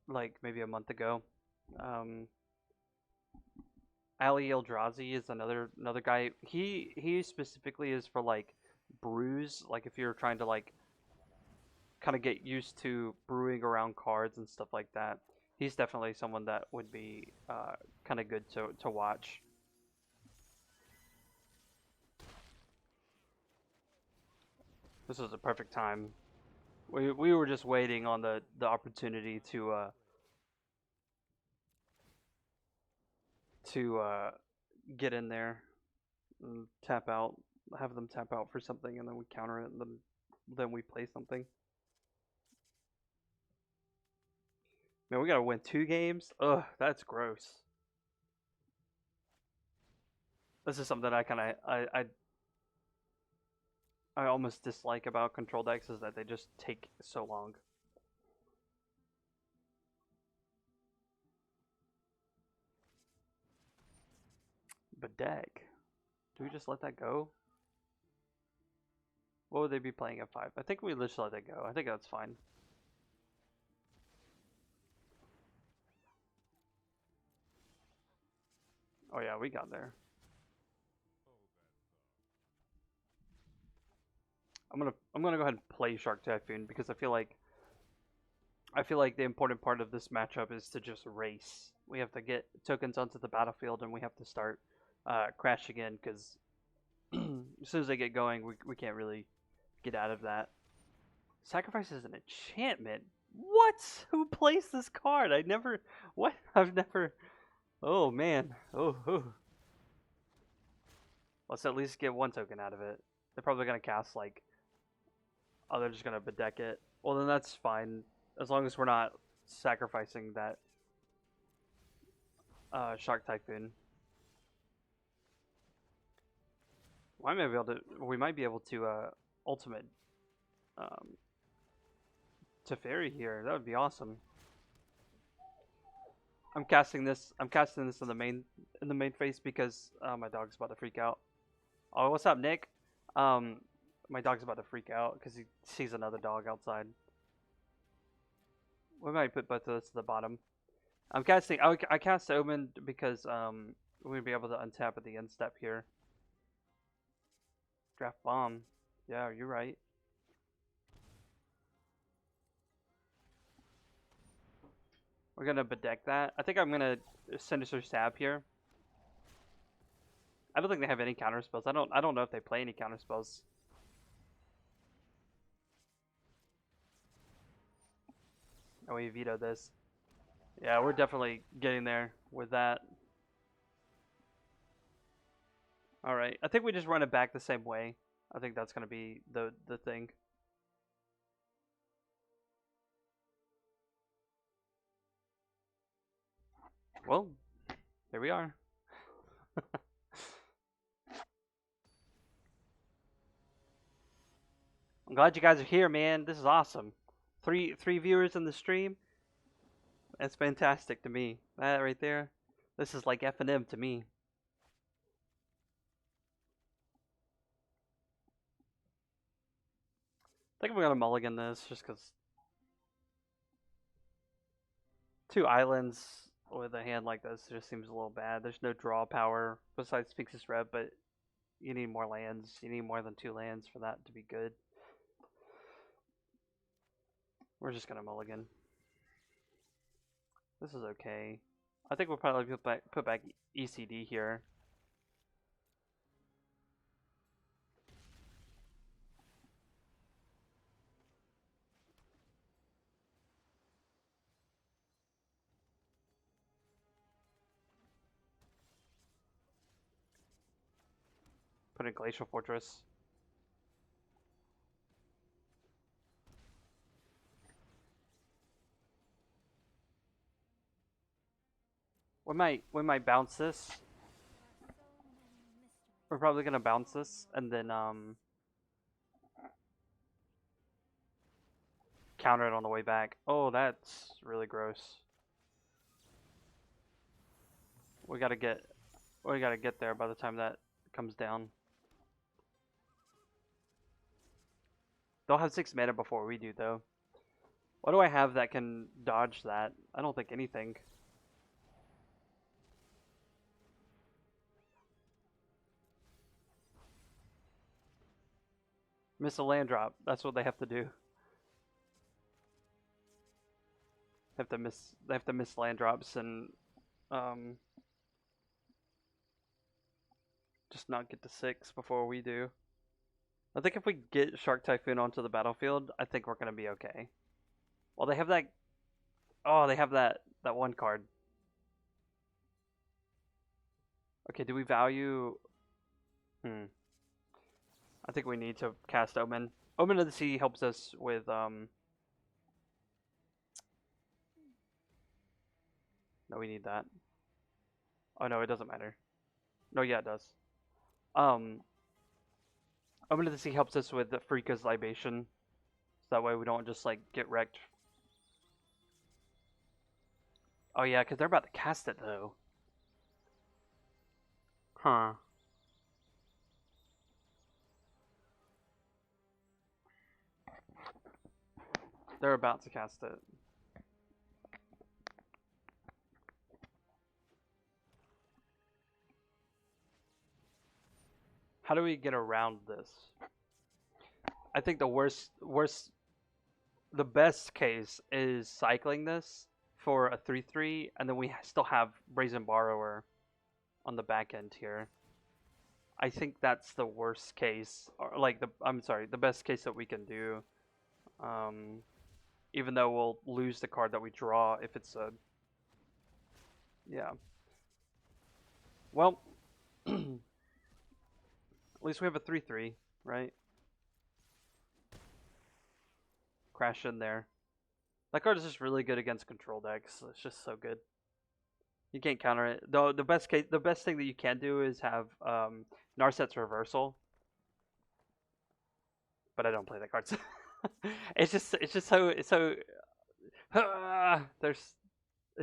like maybe a month ago. Um, Ali Eldrazi is another guy. He specifically is for like brews. Like if you're trying to like kind of get used to brewing around cards and stuff like that. He's definitely someone that would be kind of good to watch. This was a perfect time. We were just waiting on the opportunity to get in there and tap out, have them tap out for something, and then we counter it, and then we play something. Man, we gotta win 2 games. Ugh, that's gross. This is something I kind of I almost dislike about control decks is that they just take so long. But deck, do we just let that go? What would they be playing at 5? I think we just let that go. I think that's fine. Oh yeah, we got there. I'm gonna go ahead and play Shark Typhoon because I feel like the important part of this matchup is to just race. We have to get tokens onto the battlefield and we have to start crashing in because as soon as they get going, we can't really get out of that. Sacrifice is an enchantment. What? Who plays this card? I never. What? I've never. Oh man. Oh. Let's at least get one token out of it. They're probably gonna cast like. Oh, they're just gonna bedeck it. Well, then that's fine, as long as we're not sacrificing that Shark Typhoon. We might be able to ultimate Teferi here. That would be awesome. I'm casting this in the main phase because my dog's about to freak out. Oh, what's up, Nick? My dog's about to freak out because he sees another dog outside. We might put both of those to the bottom. I'm casting. I cast Omen because we're gonna be able to untap at the end step here. Draft bomb. Yeah, you're right. We're gonna bedeck that. I think I'm gonna Sinister Sab here. I don't think they have any counter spells. I don't know if they play any counter spells. Oh, we vetoed this. Yeah, we're definitely getting there with that. Alright, I think we just run it back the same way. I think that's gonna be the thing. Well, here we are. I'm glad you guys are here, man. This is awesome. Three viewers in the stream. That's fantastic to me. That right there. This is like F&M to me. I think we're gonna mulligan this just because 2 islands with a hand like this just seems a little bad. There's no draw power besides Sphinx's Rev, but you need more lands. You need more than 2 lands for that to be good. We're just gonna mulligan. This is okay. I think we'll probably put back ECD here. Put in Glacial Fortress. We might bounce this. We're probably gonna bounce this and then counter it on the way back. Oh, that's really gross. We gotta get there by the time that comes down. They'll have 6 mana before we do, though. What do I have that can dodge that? I don't think anything. Miss a land drop. That's what they have to do. They have to miss land drops and just not get to 6 before we do. I think if we get Shark Typhoon onto the battlefield, I think we're gonna be okay. Well, they have that. Oh, they have that one card. Okay, do we value? I think we need to cast Omen. Omen of the Sea helps us with No, we need that. Oh no, it doesn't matter. No, yeah, it does. Omen of the Sea helps us with the Freaka's Libation. So that way we don't just like get wrecked. Oh yeah, because they're about to cast it though. Huh. They're about to cast it. How do we get around this? I think the best case is cycling this for a 3/3, and then we still have Brazen Borrower on the back end here. I think that's the worst case, or like I'm sorry, the best case that we can do. Even though we'll lose the card that we draw if it's a, yeah. Well, at least we have a 3/3, right? Crash in there. That card is just really good against control decks. It's just so good. You can't counter it. Though the best thing that you can do is have Narset's Reversal. But I don't play that card. So it's just so it's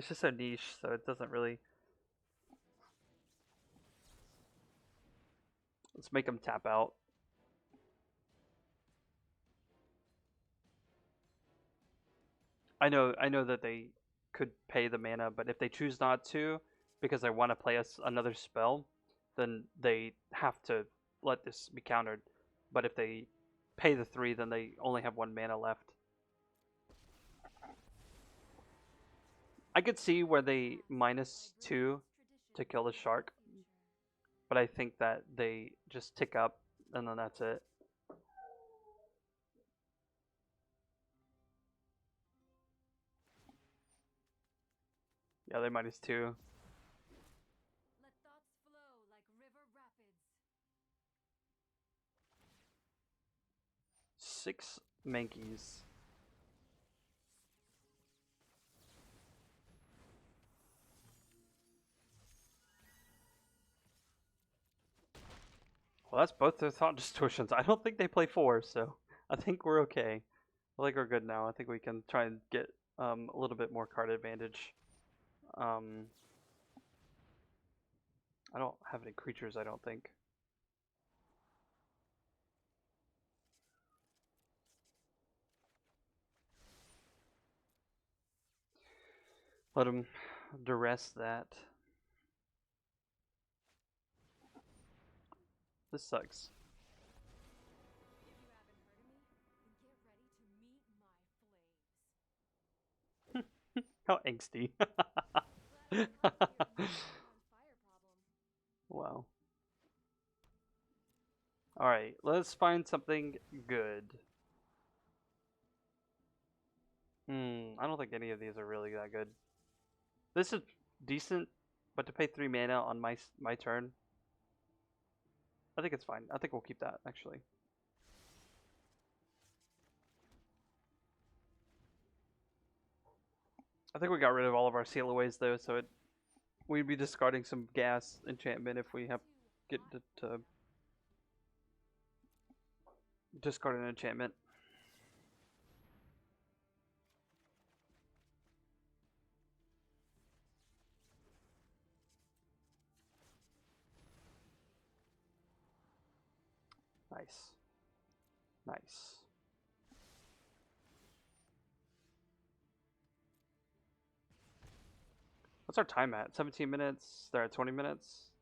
just so niche, so it doesn't really. Let's make them tap out. I know that they could pay the mana, but if they choose not to, because they want to play us another spell, then they have to let this be countered. But if they pay the 3, then they only have 1 mana left. I could see where they -2 to kill the shark, but I think that they just tick up and then that's it. Yeah, they -2. Let thoughts flow like river rapids. 6 Mankeys. Well, that's both their thought distortions. I don't think they play 4, so I think we're okay. I think we're good now. I think we can try and get a little bit more card advantage. I don't have any creatures, I don't think. Let him duress that. This sucks. If you haven't heard of me, then get ready to meet my flames. How angsty. Glad I'm not your fire problem. Wow. Alright, let's find something good. I don't think any of these are really that good. This is decent, but to pay 3 mana on my turn, I think it's fine. I think we'll keep that, actually. I think we got rid of all of our seal-aways, though, so we'd be discarding some gas enchantment if we get to discard an enchantment. Nice. Nice. What's our time at? 17 minutes? They're at 20 minutes?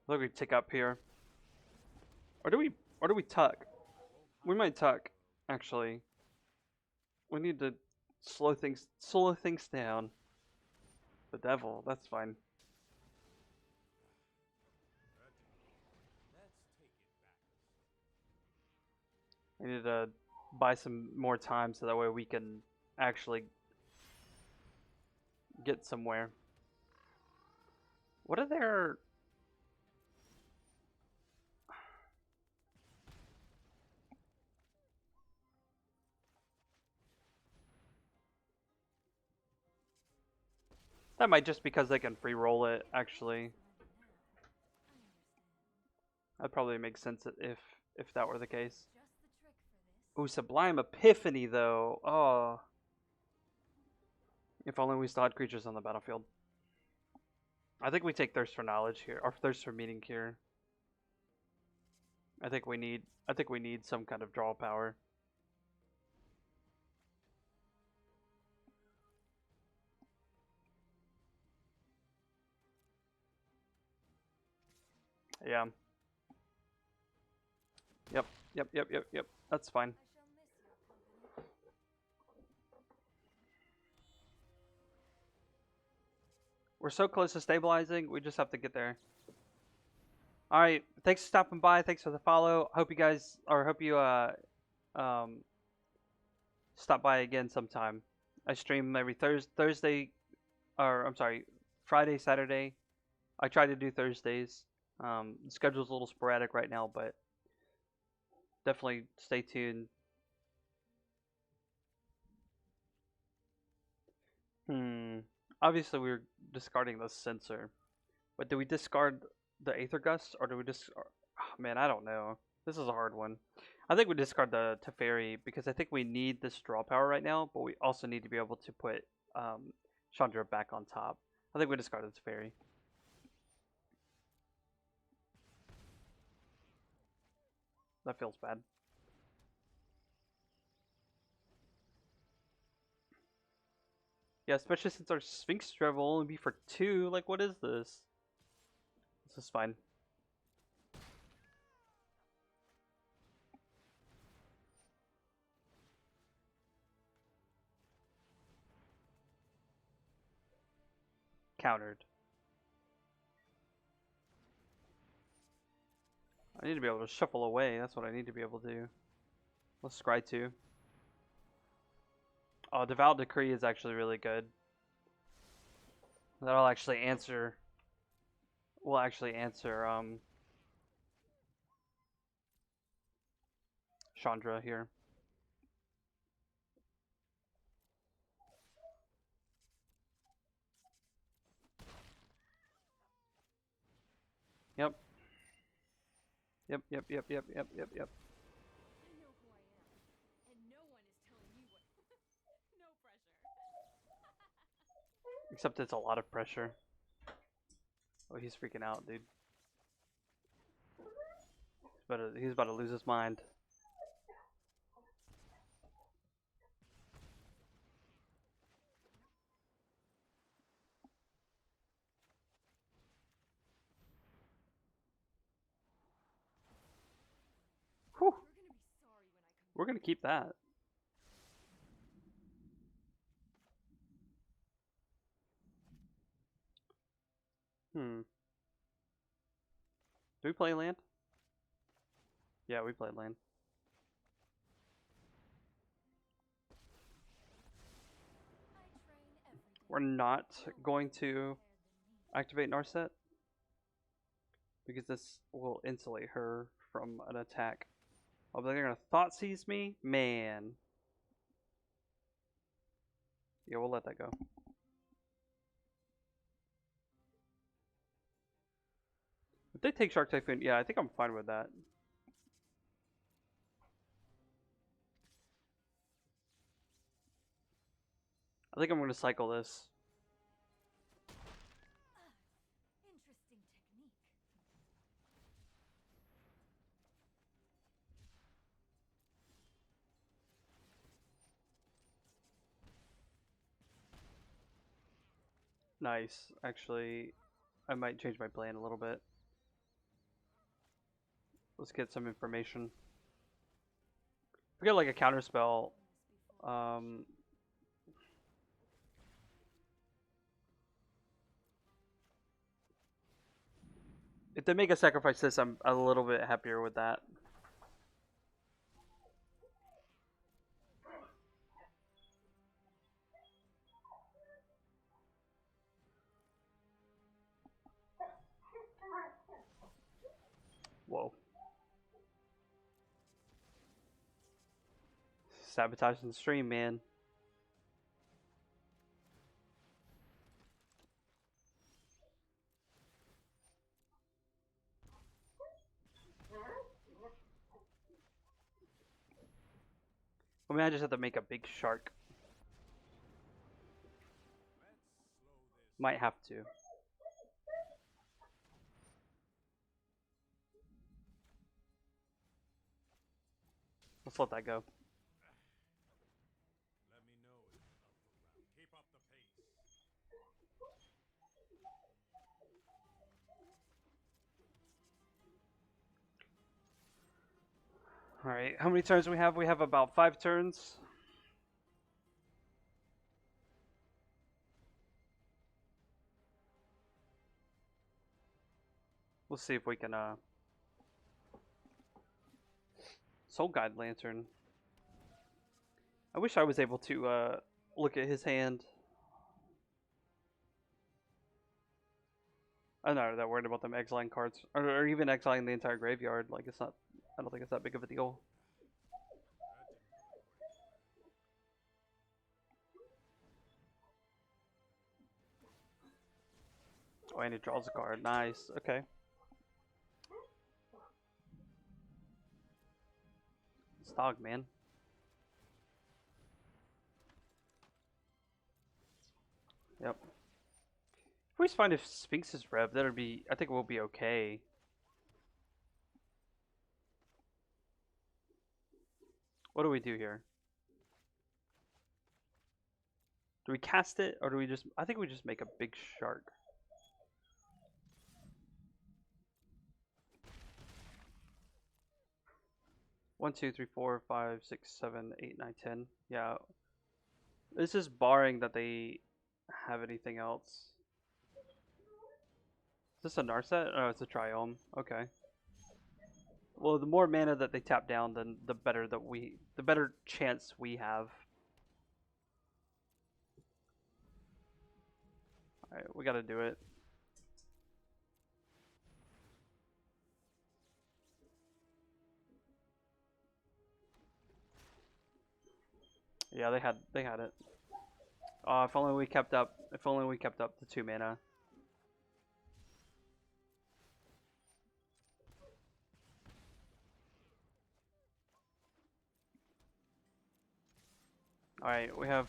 Look, we tick up here. Or do we tuck? We might tuck, actually. We need to slow things down. The devil, that's fine. I need to buy some more time so that way we can actually get somewhere. What are their... That might just because they can free roll it, actually. That probably makes sense if that were the case. Ooh, Sublime Epiphany though. Oh. If only we still had creatures on the battlefield. I think we take Thirst for Knowledge here, or Thirst for Meaning here. I think we need some kind of draw power. Yeah. Yep. That's fine. We're so close to stabilizing, we just have to get there. All right, thanks for stopping by. Thanks for the follow. Hope you guys, or hope you um stop by again sometime. I stream every Thursday, or I'm sorry, Friday, Saturday. I try to do Thursdays. The schedule's a little sporadic right now, but definitely stay tuned. Obviously, we're discarding the Censor, but do we discard the Aether Gust, or do we just? Oh, man, I don't know. This is a hard one. I think we discard the Teferi because I think we need this draw power right now, but we also need to be able to put Chandra back on top. I think we discard the Teferi. That feels bad. Yeah, especially since our Sphinx Trap will only be for 2. Like, what is this? This is fine. Countered. I need to be able to shuffle away. That's what I need to be able to do. Let's scry 2. Oh, Devout Decree is actually really good. That'll actually answer. Will actually answer Chandra here. Yep. Yep. I know who I am, and no one is telling you what. No pressure. Except it's a lot of pressure. Oh, he's freaking out, dude. He's about to lose his mind. Whew. We're gonna keep that. Do we play land? Yeah, we played land. We're not going to activate Narset because this will insulate her from an attack. Oh, but they're gonna thought seize me? Man. Yeah, we'll let that go. If they take Shark Typhoon, yeah, I think I'm fine with that. I think I'm gonna cycle this. Interesting technique. Nice. Actually, I might change my plan a little bit. Let's get some information. If we get like a counter spell, if they make a sacrifice this, I'm a little bit happier with that. Whoa. Sabotaging the stream, man. I mean, I just have to make a big shark. Might have to. Let's let that go. Let me know if it's up for round. Keep up the pace. Alright, how many turns do we have? We have about 5 turns. We'll see if we can Soul Guide Lantern. I wish I was able to look at his hand. I'm not that worried about them exiling cards, or even exiling the entire graveyard. Like, it's not. I don't think it's that big of a deal. Oh, and he draws a card. Nice. Okay. Stog, man. Yep. If we just find if Sphinx is rev, that'd be. I think we'll be okay. What do we do here? Do we cast it, or do we just... I think we just make a big shark. One, two, three, four, 5, 6, 7, 8, 9, 10. Yeah. This is barring that they have anything else. Is this a Narset? Oh, it's a Triome. Okay. Well, the more mana that they tap down, then the better the better chance we have. Alright, we gotta do it. Yeah, they had it. If only we kept up. If only we kept up the 2 mana. Alright, we have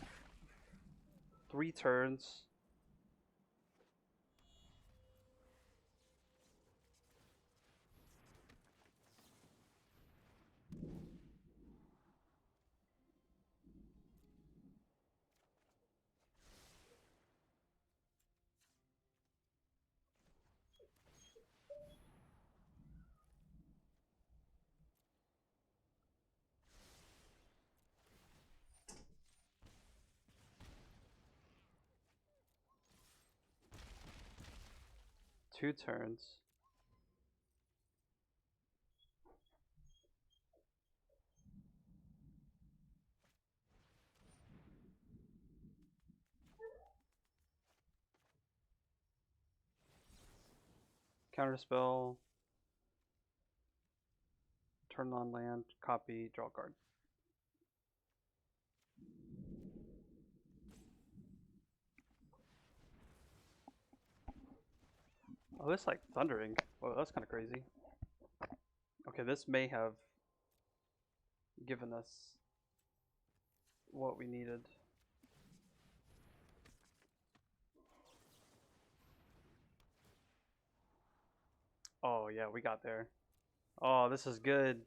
3 turns. Two turns. Counterspell. Turn on land. Copy. Draw card. Oh, this like thundering. Whoa, that's kind of crazy. Okay, this may have given us what we needed. Oh yeah, we got there. Oh, this is good.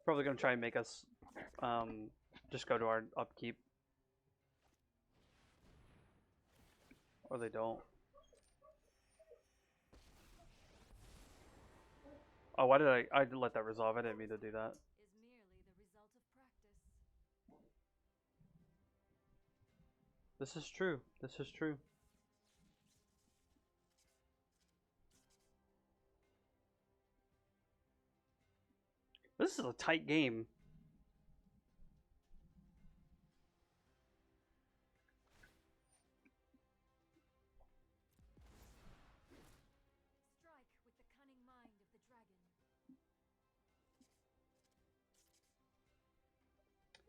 Probably gonna try and make us just go to our upkeep. Or they don't. Oh, why did I let that resolve? I didn't mean to do that. Is merely the result of practice. This is true. This is true. This is a tight game. Strike with the cunning mind of the dragon.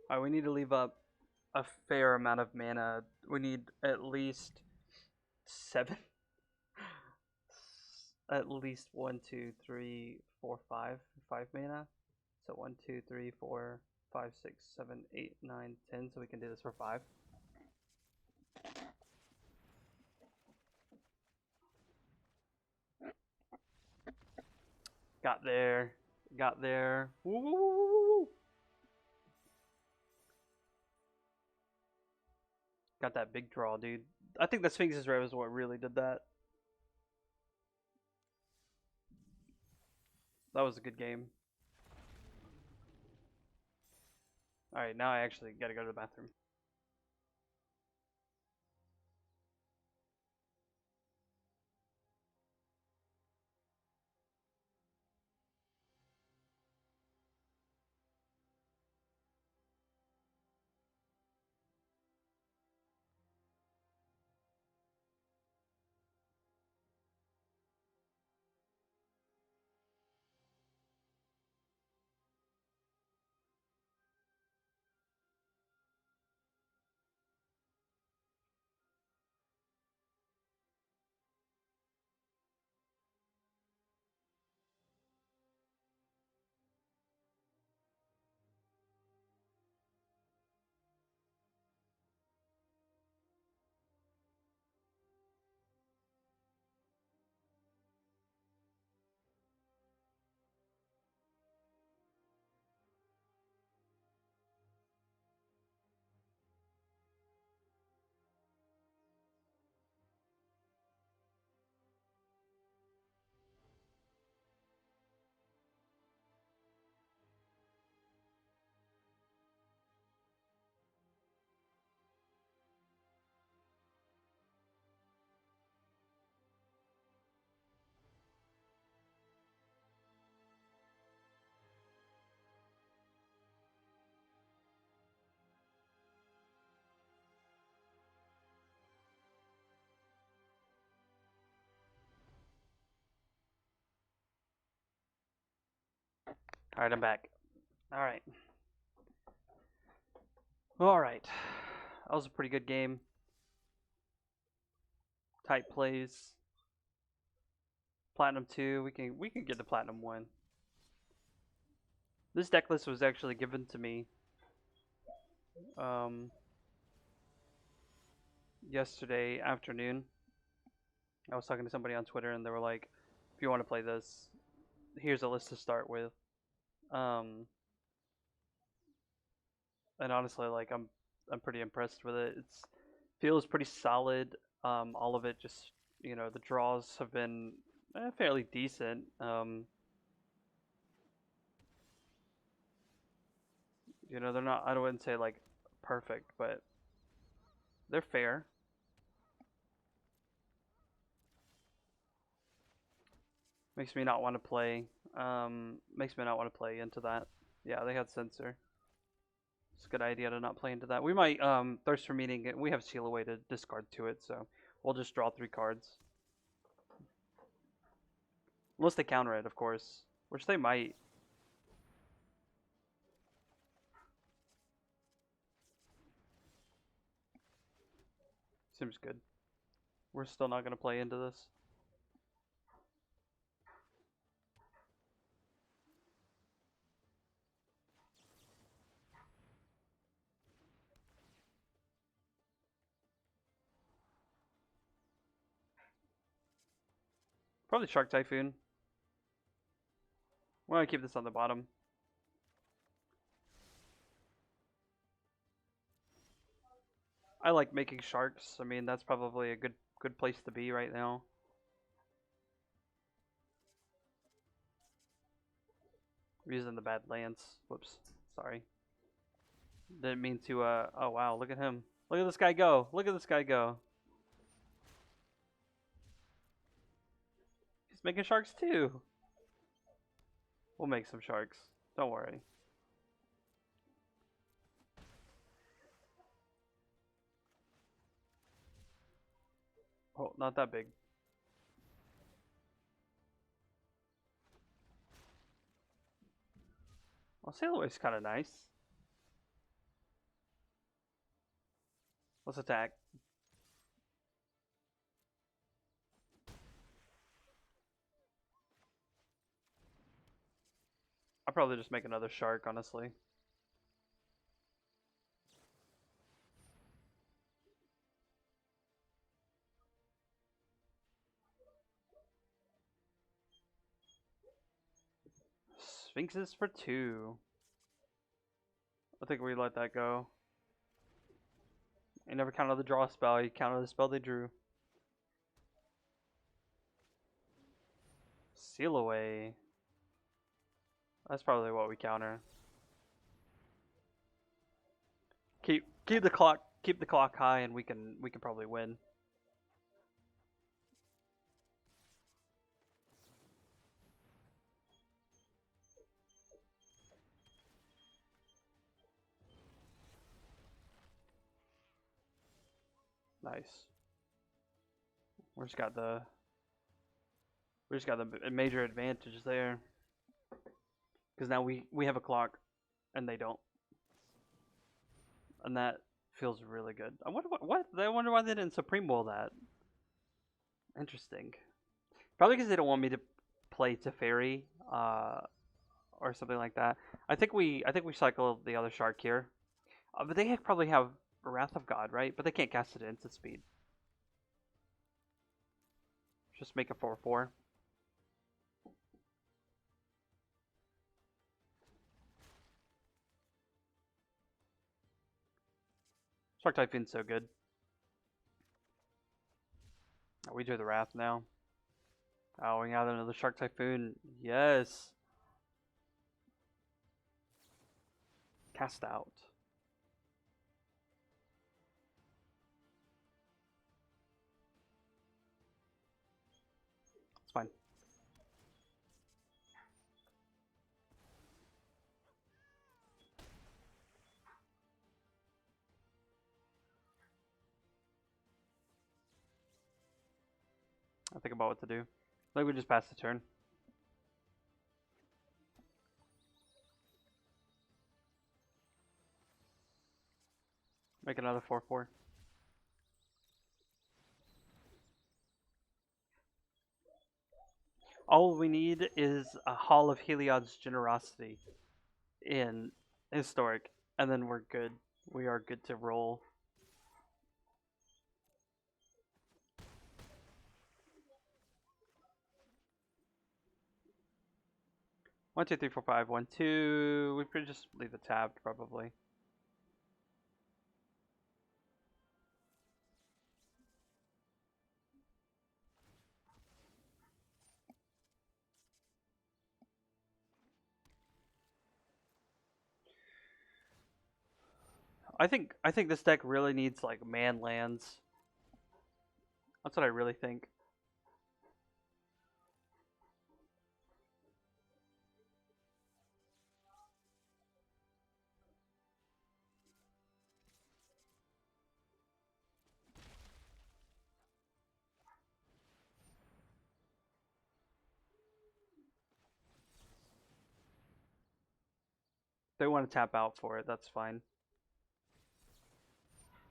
Alright, we need to leave up a fair amount of mana. We need at least 7. At least 1, 2, 3, 4, 5. 5 mana. So 1, 2, 3, 4, 5, 6, 7, 8, 9, 10. So we can do this for 5. Got there. Got there. Woo, woo, woo, woo, woo. Got that big draw, dude. I think the Sphinx's Rev is what really did that. That was a good game. Alright, now I actually gotta go to the bathroom. Alright, I'm back. Alright. Alright. That was a pretty good game. Tight plays. Platinum 2. We can get the Platinum 1. This deck list was actually given to me yesterday afternoon. I was talking to somebody on Twitter and they were like, if you want to play this, here's a list to start with. And honestly, like I'm pretty impressed with it. It feels pretty solid. All of it just, you know, the draws have been fairly decent. You know, they're not, I wouldn't say like perfect, but they're fair. Makes me not want to play. Makes me not want to play into that. Yeah, they had Censor. It's a good idea to not play into that. We might Thirst for Meaning. We have Seal Away to discard to it, so we'll just draw 3 cards. Unless they counter it, of course, which they might. Seems good. We're still not gonna play into this. Probably Shark Typhoon. Why don't I keep this on the bottom? I like making sharks. I mean, that's probably a good place to be right now. I'm using the bad lance. Whoops. Sorry. Didn't mean to, oh wow, look at him. Look at this guy go. Look at this guy go. He's making sharks too. We'll make some sharks. Don't worry. Oh, not that big. Well, Sail Away's kind of nice. Let's attack. I'll probably just make another shark, honestly. Sphinxes for 2. I think we let that go. You never counted the draw spell, you counted the spell they drew. Seal Away. That's probably what we counter. Keep the clock high, and we can probably win. Nice. We just got the major advantage there, because now we have a clock, and they don't, and that feels really good. I wonder what I wonder why they didn't Supreme Will that. Interesting. Probably because they don't want me to play Teferi, or something like that. I think we cycle the other shark here, but they probably have Wrath of God, right? But they can't cast it at instant speed. Just make a 4/4. Shark Typhoon's so good. Oh, we do the Wrath now. Oh, we got another Shark Typhoon. Yes. Cast out. It's fine. I think about what to do. I think we just pass the turn. Make another 4/4. All we need is a Hall of Heliod's Generosity in Historic, and then we're good. We are good to roll. One, two, three, four, five. 1, 2. We could just leave it tabbed, probably. I think this deck really needs like man lands. That's what I really think. If they want to tap out for it, that's fine. Sorry,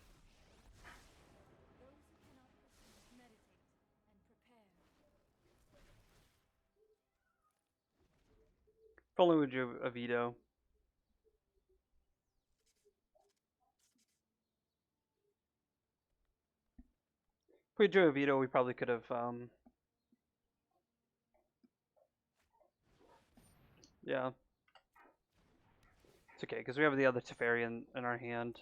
hurry. Those who cannot proceed meditate and prepare. If only we drew a veto. If we drew a veto, we probably could have. Yeah. It's okay, because we have the other Teferi in our hand.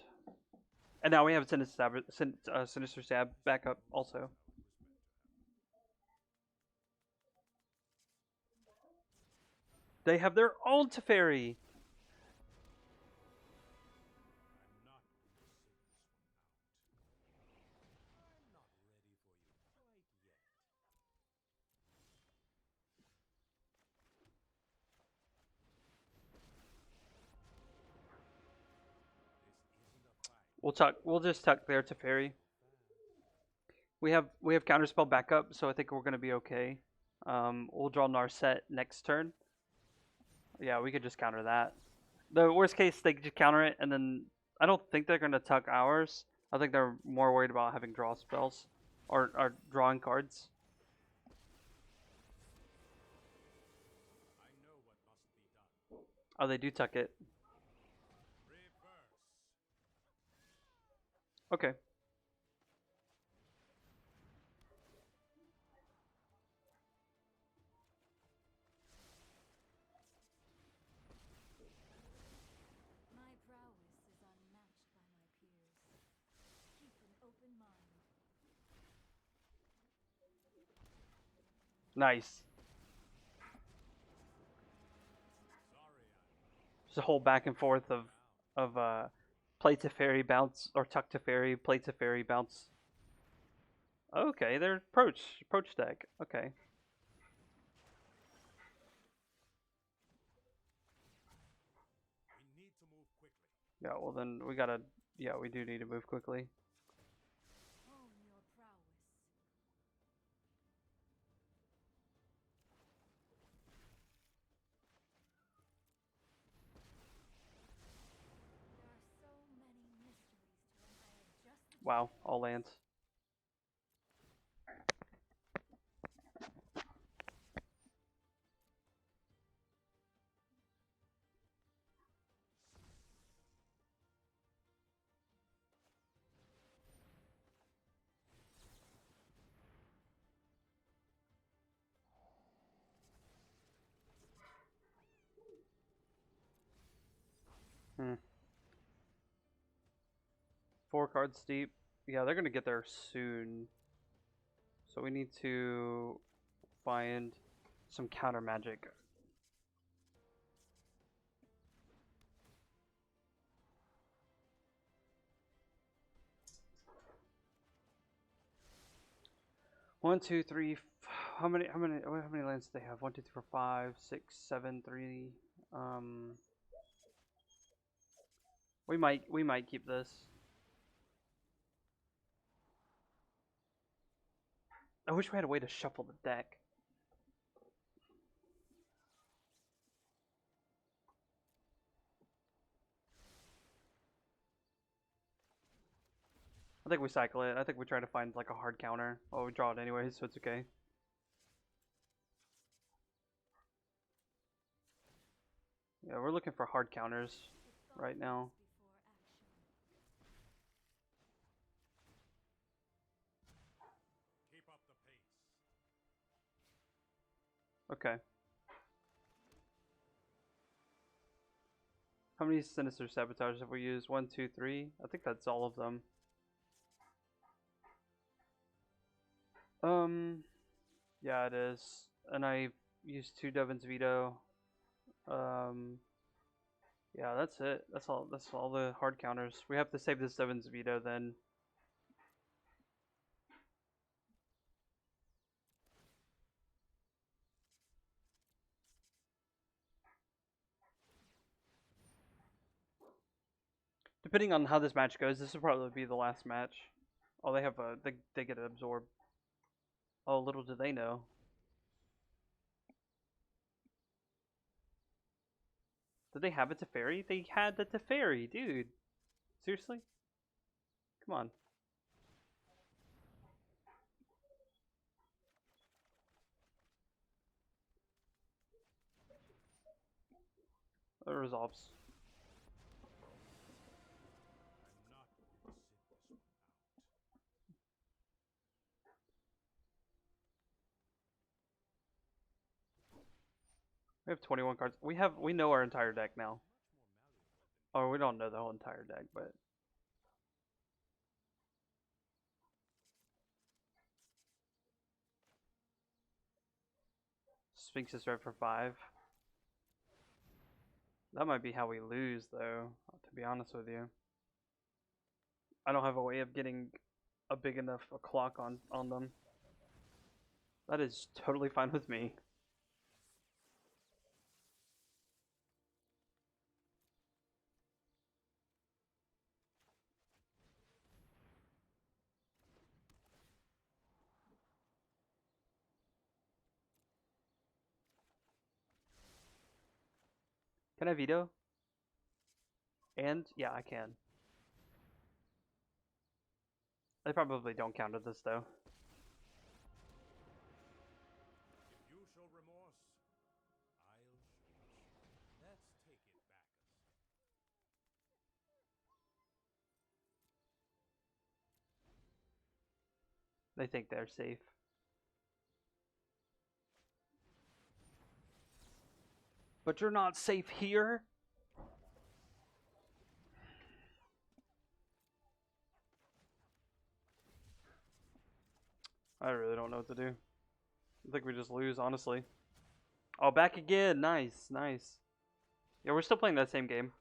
And now we have Sinister Sab backup also. They have their own Teferi! I'm not going to sit this one out. I'm not ready for you quite yet. This isn't a fight. We'll just tuck their Teferi. We have counterspell backup, so I think we're gonna be okay. We'll draw Narset next turn. Yeah, we could just counter that. The worst case, they just counter it, and then I don't think they're gonna tuck ours. I think they're more worried about having draw spells or drawing cards. Oh, they do tuck it. Reverse. Okay. My prowess is unmatched by my peers. Keep an open mind. Nice. Sorry, There's a whole back and forth of play Teferi bounce or tuck Teferi, play Teferi bounce. Okay, they're approach deck. Okay. we need to move quickly. Yeah, well then we gotta, yeah, we do need to move quickly. Own your prowess. There are so many mysteries to them. I have just the Wow, all lands. Hmm. 4 cards deep. Yeah, they're gonna get there soon. So we need to find some counter magic. One, two, three. How many lands do they have? 1, 2, 3, 4, 5, 6, 7, 3. We might keep this. I wish we had a way to shuffle the deck. I think we cycle it. I think we try to find like a hard counter. Oh, we draw it anyway, so it's okay. Yeah, we're looking for hard counters right now. Keep up the pace. Okay. How many Sinister Sabotage have we used? 1, 2, 3? I think that's all of them. Yeah, it is. And I used 2 Dovin's Veto. Yeah, that's it. That's all. That's all the hard counters. We have to save this Dovin's Veto then. Depending on how this match goes, this will probably be the last match. Oh, they have a they get absorbed. Oh, little do they know. Did they have a Teferi? They had the Teferi, dude. Seriously? Come on. It resolves. I'm not going to sit this one out. We have 21 cards. We know our entire deck now. Or we don't know the whole entire deck, but Sphinx is red for 5. That might be how we lose, though, to be honest with you. I don't have a way of getting a big enough clock on them. That is totally fine with me. Can I veto? And yeah, I can. They probably don't counter this though. If you show remorse, I'll show. Let's take it They think they're safe. But you're not safe here. I really don't know what to do. I think we just lose, honestly. Oh, back again. Nice, nice. Yeah, we're still playing that same game.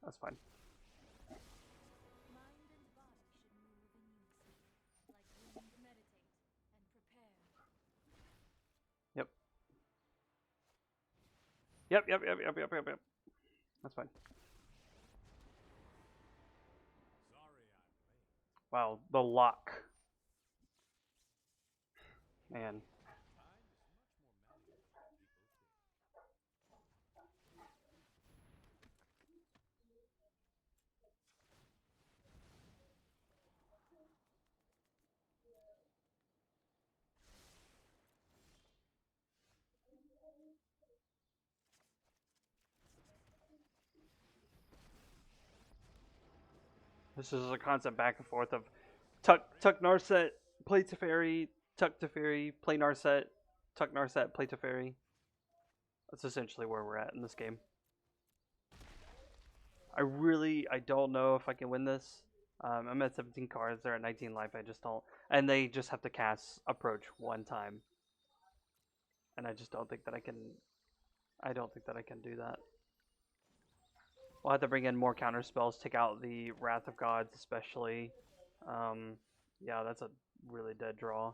That's fine. Mind and body should move in unison, like winds meditate and prepare. Yep. Yep. That's fine. Sorry I'm late. Wow, the lock. Man. Time is much more malleable This is a constant back and forth of tuck Narset, play Teferi, tuck Teferi, play Narset, tuck Narset, play Teferi. That's essentially where we're at in this game. I don't know if I can win this. I'm at 17 cards, they're at 19 life, I just don't. And they just have to cast Approach one time. And I just don't think that I can do that. We'll have to bring in more counter spells, take out the Wrath of Gods especially. Yeah, that's a really dead draw.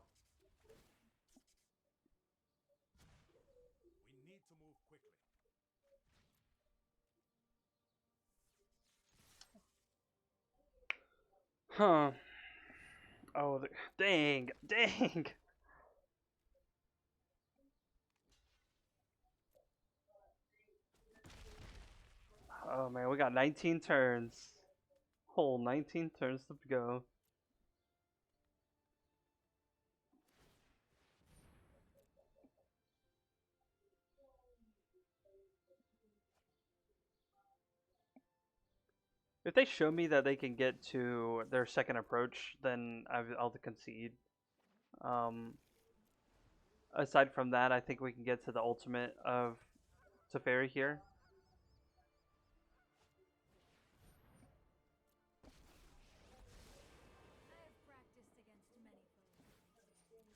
We need to move quickly. Huh. Oh, dang. Oh man, we got 19 turns. Whole 19 turns to go. If they show me that they can get to their second approach, then I'll concede. Aside from that, I think we can get to the ultimate of Teferi here. I have practiced against many foes, my dear.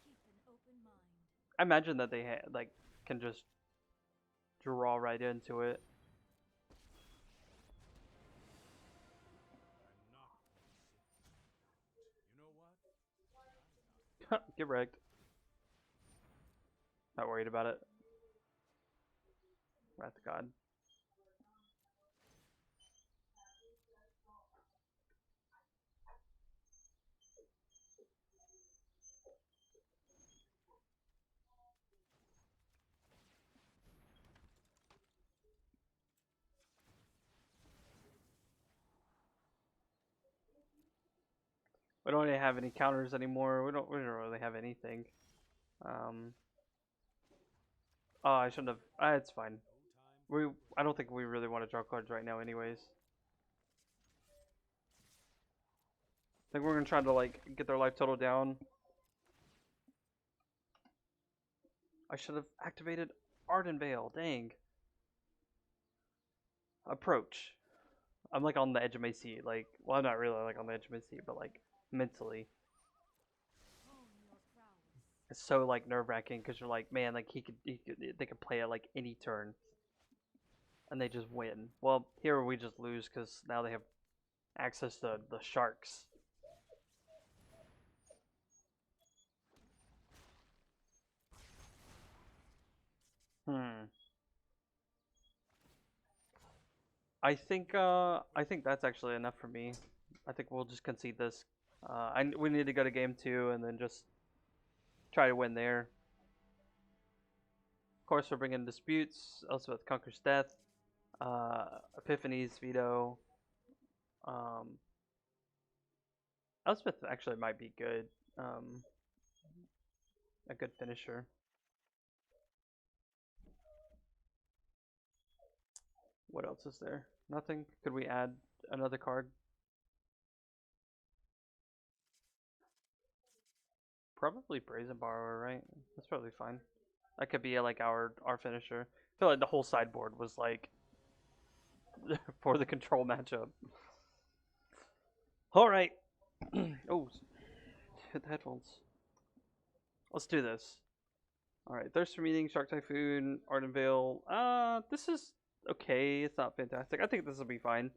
Keep an open mind. I imagine that they can just draw right into it. I'm not gonna sit this one out. You know what? I'm not. Get wrecked. Not worried about it. Wrath of God. We don't really have any counters anymore. We don't really have anything. Oh, I shouldn't have. It's fine. No time. I don't think we really want to draw cards right now, anyways. I think we're gonna try to get their life total down. I should have activated Ardenvale. Dang. Approach. I'm on the edge of my seat. Well, I'm not really on the edge of my seat, but mentally. Hone your prowess. It's so nerve-wracking because you're man, they could play it any turn, and they just win. Well, here we just lose because now they have access to the sharks. I think that's actually enough for me. I think we'll just concede this. We need to go to game 2 and then just try to win there. Of course, we're bringing disputes. Elspeth conquers death. Epiphany's Veto. Elspeth actually might be good. A good finisher. What else is there? Nothing? Could we add another card? Probably Brazen Borrower, right? That's probably fine. That could be like our finisher. I feel like the whole sideboard was like for the control matchup. All right. Oh, hit the headphones. Let's do this. All right. Thirst for Meaning, Shark Typhoon, Ardenvale. This is okay. It's not fantastic. I think this will be fine.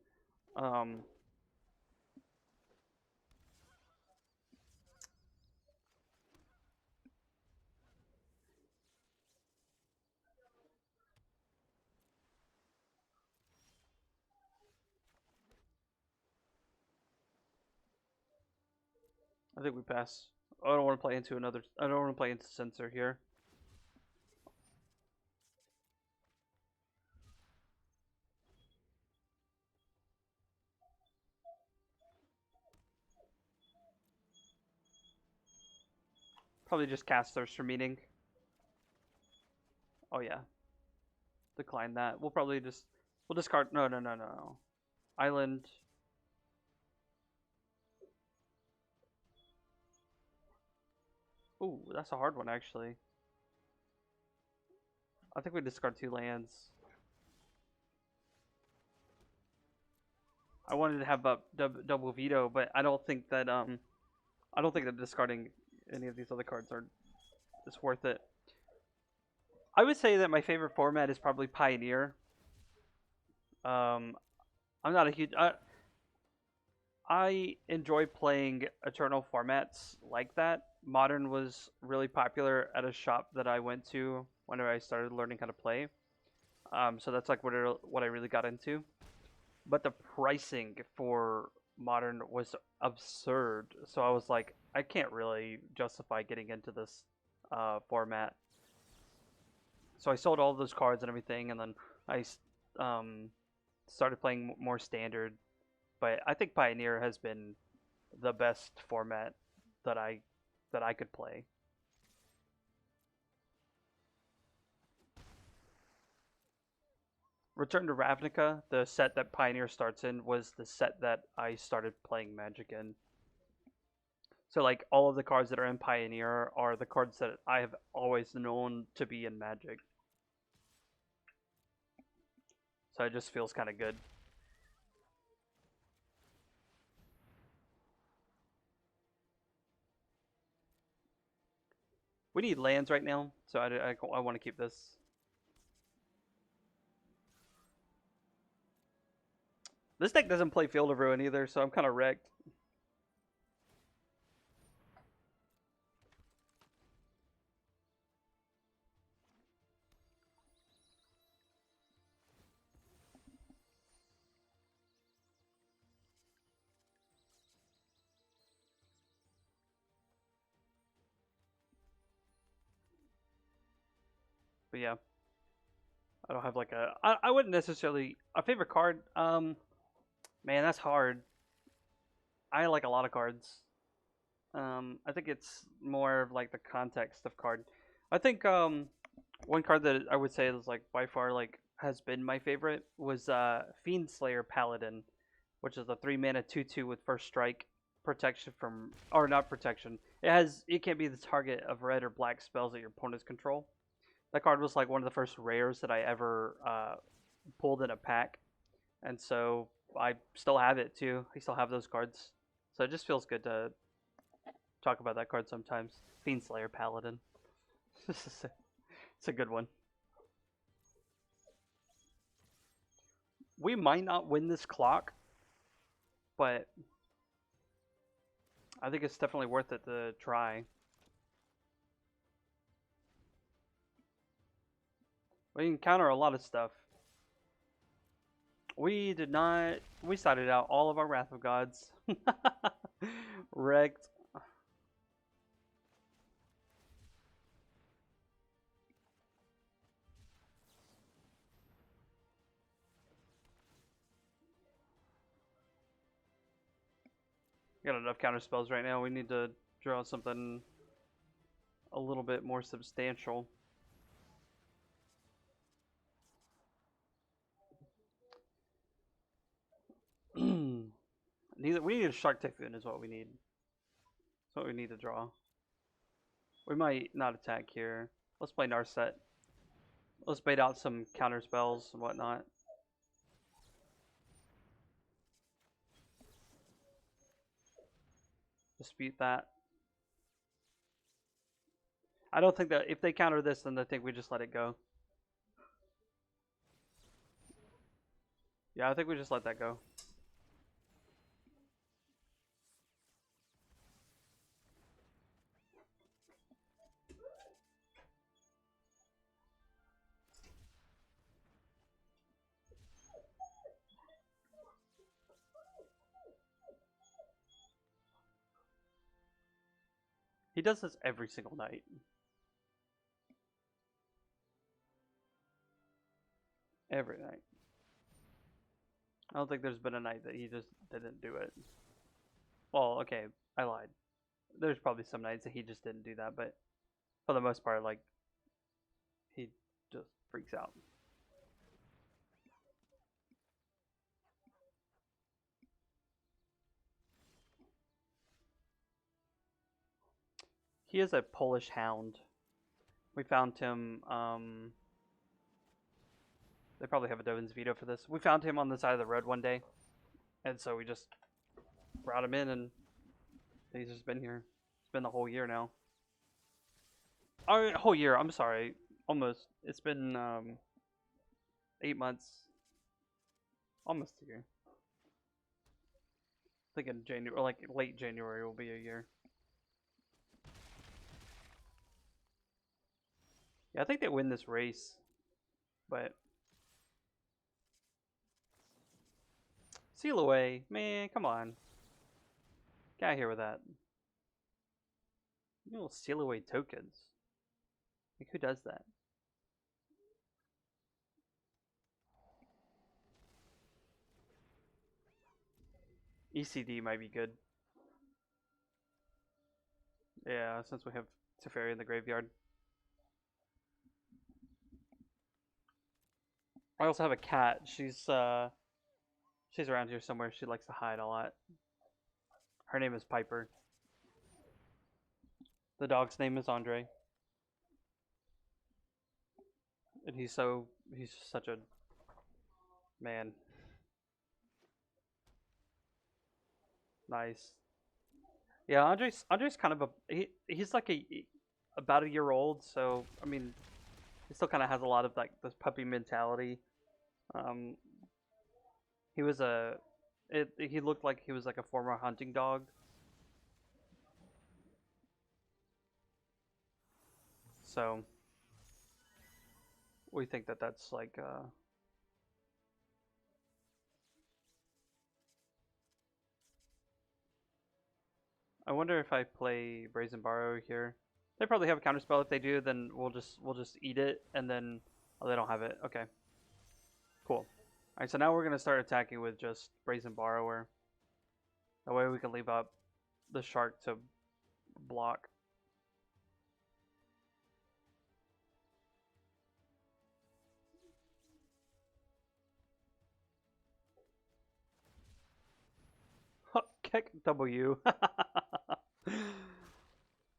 I think we pass. I don't want to play into another. I don't want to play into Censor here. Probably just cast Thirst for Meaning. Oh yeah. Decline that. We'll discard. No. Island. Ooh, that's a hard one actually. I think we discard 2 lands. I wanted to have double veto, but I don't think that discarding any of these other cards is worth it. I would say that my favorite format is probably Pioneer. I'm not a huge. I enjoy playing Eternal formats like that. Modern was really popular at a shop that I went to whenever I started learning how to play. So that's like what I really got into. But the pricing for Modern was absurd. So I was like, I can't really justify getting into this format. So I sold all those cards and everything, and then I started playing more standard. But I think Pioneer has been the best format that I could play. Return to Ravnica, the set that Pioneer starts in, was the set that I started playing Magic in. So like all of the cards that are in Pioneer are the cards that I have always known to be in Magic. So it just feels kind of good. We need lands right now, so I want to keep this. This deck doesn't play Field of Ruin either, so I'm kind of wrecked. But yeah, I don't have like I wouldn't necessarily a favorite card. Man, that's hard. I like a lot of cards. I think it's more of like the context of card. I think one card that I would say is like by far like has been my favorite was Fiendslayer Paladin, which is a 3-mana 2/2 with first strike, protection from, or not protection. It can't be the target of red or black spells that your opponents control. That card was like one of the first rares that I ever pulled in a pack, and so I still have it too. I still have those cards, so it just feels good to talk about that card sometimes. Fiendslayer Paladin. It's a good one. We might not win this clock, but I think it's definitely worth it to try. We can counter a lot of stuff. We did not. We started out all of our Wrath of Gods. Wrecked. Got enough counter spells right now. We need to draw something a little bit more substantial. We need a Shark Typhoon is what we need. That's what we need to draw. We might not attack here. Let's play Narset. Let's bait out some counter spells and whatnot. Dispute that. I don't think that if they counter this, then I think we just let it go. Yeah, I think we just let that go. He does this every single night. Every night. I don't think there's been a night that he just didn't do it. Well, okay, I lied. There's probably some nights that he just didn't do that, but for the most part, like, he just freaks out. He is a Polish hound. We found him, they probably have a Dovin's Veto for this. We found him on the side of the road one day, and so we just brought him in, and he's just been here. It's been the whole year now. Whole year, I'm sorry. Almost. It's been, 8 months. Almost a year. I think in January, or like late January will be a year. Yeah, I think they win this race, but seal away, man, come on. Get out of here with that. You little seal away tokens. Like, who does that? ECD might be good. Yeah, since we have Teferi in the graveyard. I also have a cat. She's around here somewhere. She likes to hide a lot. Her name is Piper. The dog's name is Andre. And he's just such a man. Nice. Yeah, Andre's kind of he's like about a year old, so I mean, he still kind of has a lot of like this puppy mentality. He was he looked like he was like a former hunting dog. So we think that that's like I wonder if I play Brazen Borrower here. They probably have a counterspell. If they do, then we'll just eat it, and then they don't have it. Okay, cool. All right, so now we're gonna start attacking with just Brazen Borrower. That way we can leave up the shark to block. Kick W.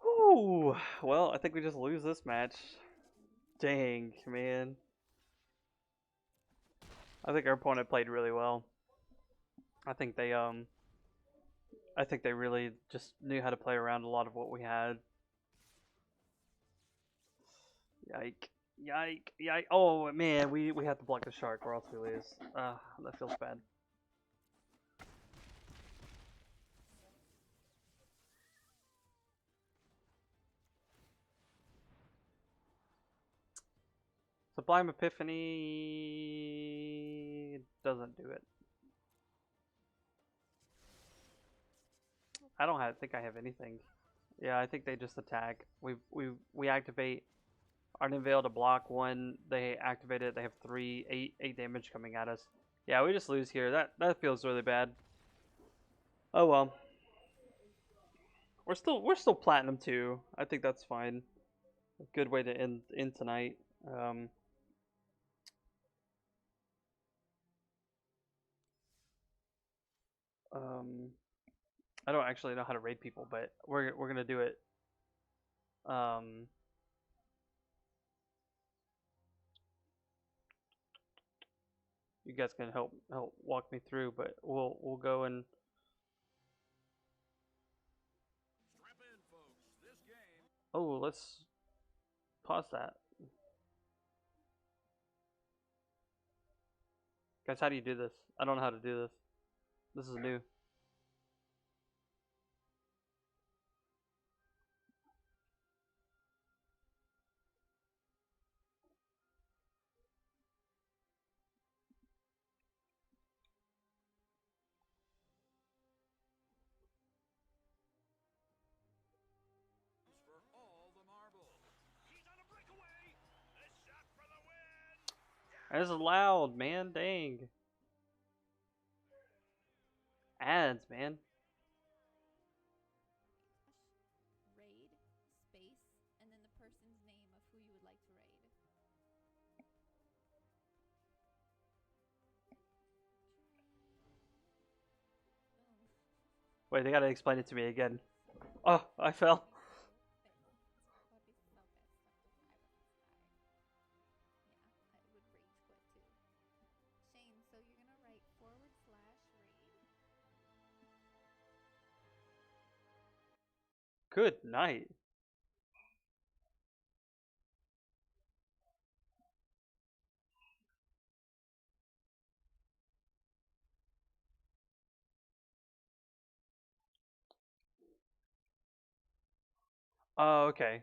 Ooh, well, I think we just lose this match. Dang, man. I think our opponent played really well. I think they really just knew how to play around a lot of what we had. Yike. Yike. Yike. Oh, man, we have to block the shark or else we lose. That feels bad. Sublime Epiphany doesn't do it. I don't think I have anything. Yeah, I think they just attack. We activate Ardenvale to block one. They activate it. They have 8 damage coming at us. Yeah, we just lose here. That feels really bad. Oh well. We're still platinum 2. I think that's fine. A good way to end tonight. I don't actually know how to raid people, but we're gonna do it. You guys can help walk me through, but we'll go and Strap in, folks. This game. oh, let's pause that. Guys, how do you do this? I don't know how to do this. This is new. For all the marbles. He's on a breakaway. A shot for the win. This is loud, man. Dang. Ads, man. Raid, space, and then the person's name of who you would like to raid. Boom. Wait, they gotta explain it to me again. Oh, I fell. I'd be so pissed if I would rage quit too. Shane, so you're gonna write /raid? Good night. Oh, okay.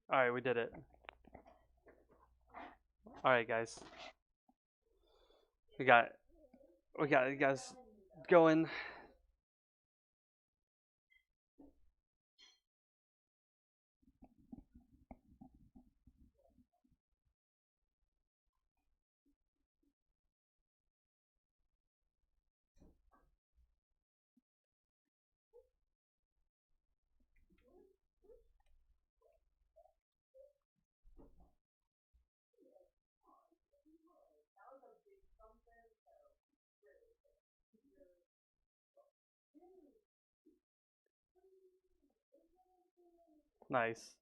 Alright, we did it. Alright, guys. We got you guys going. Nice.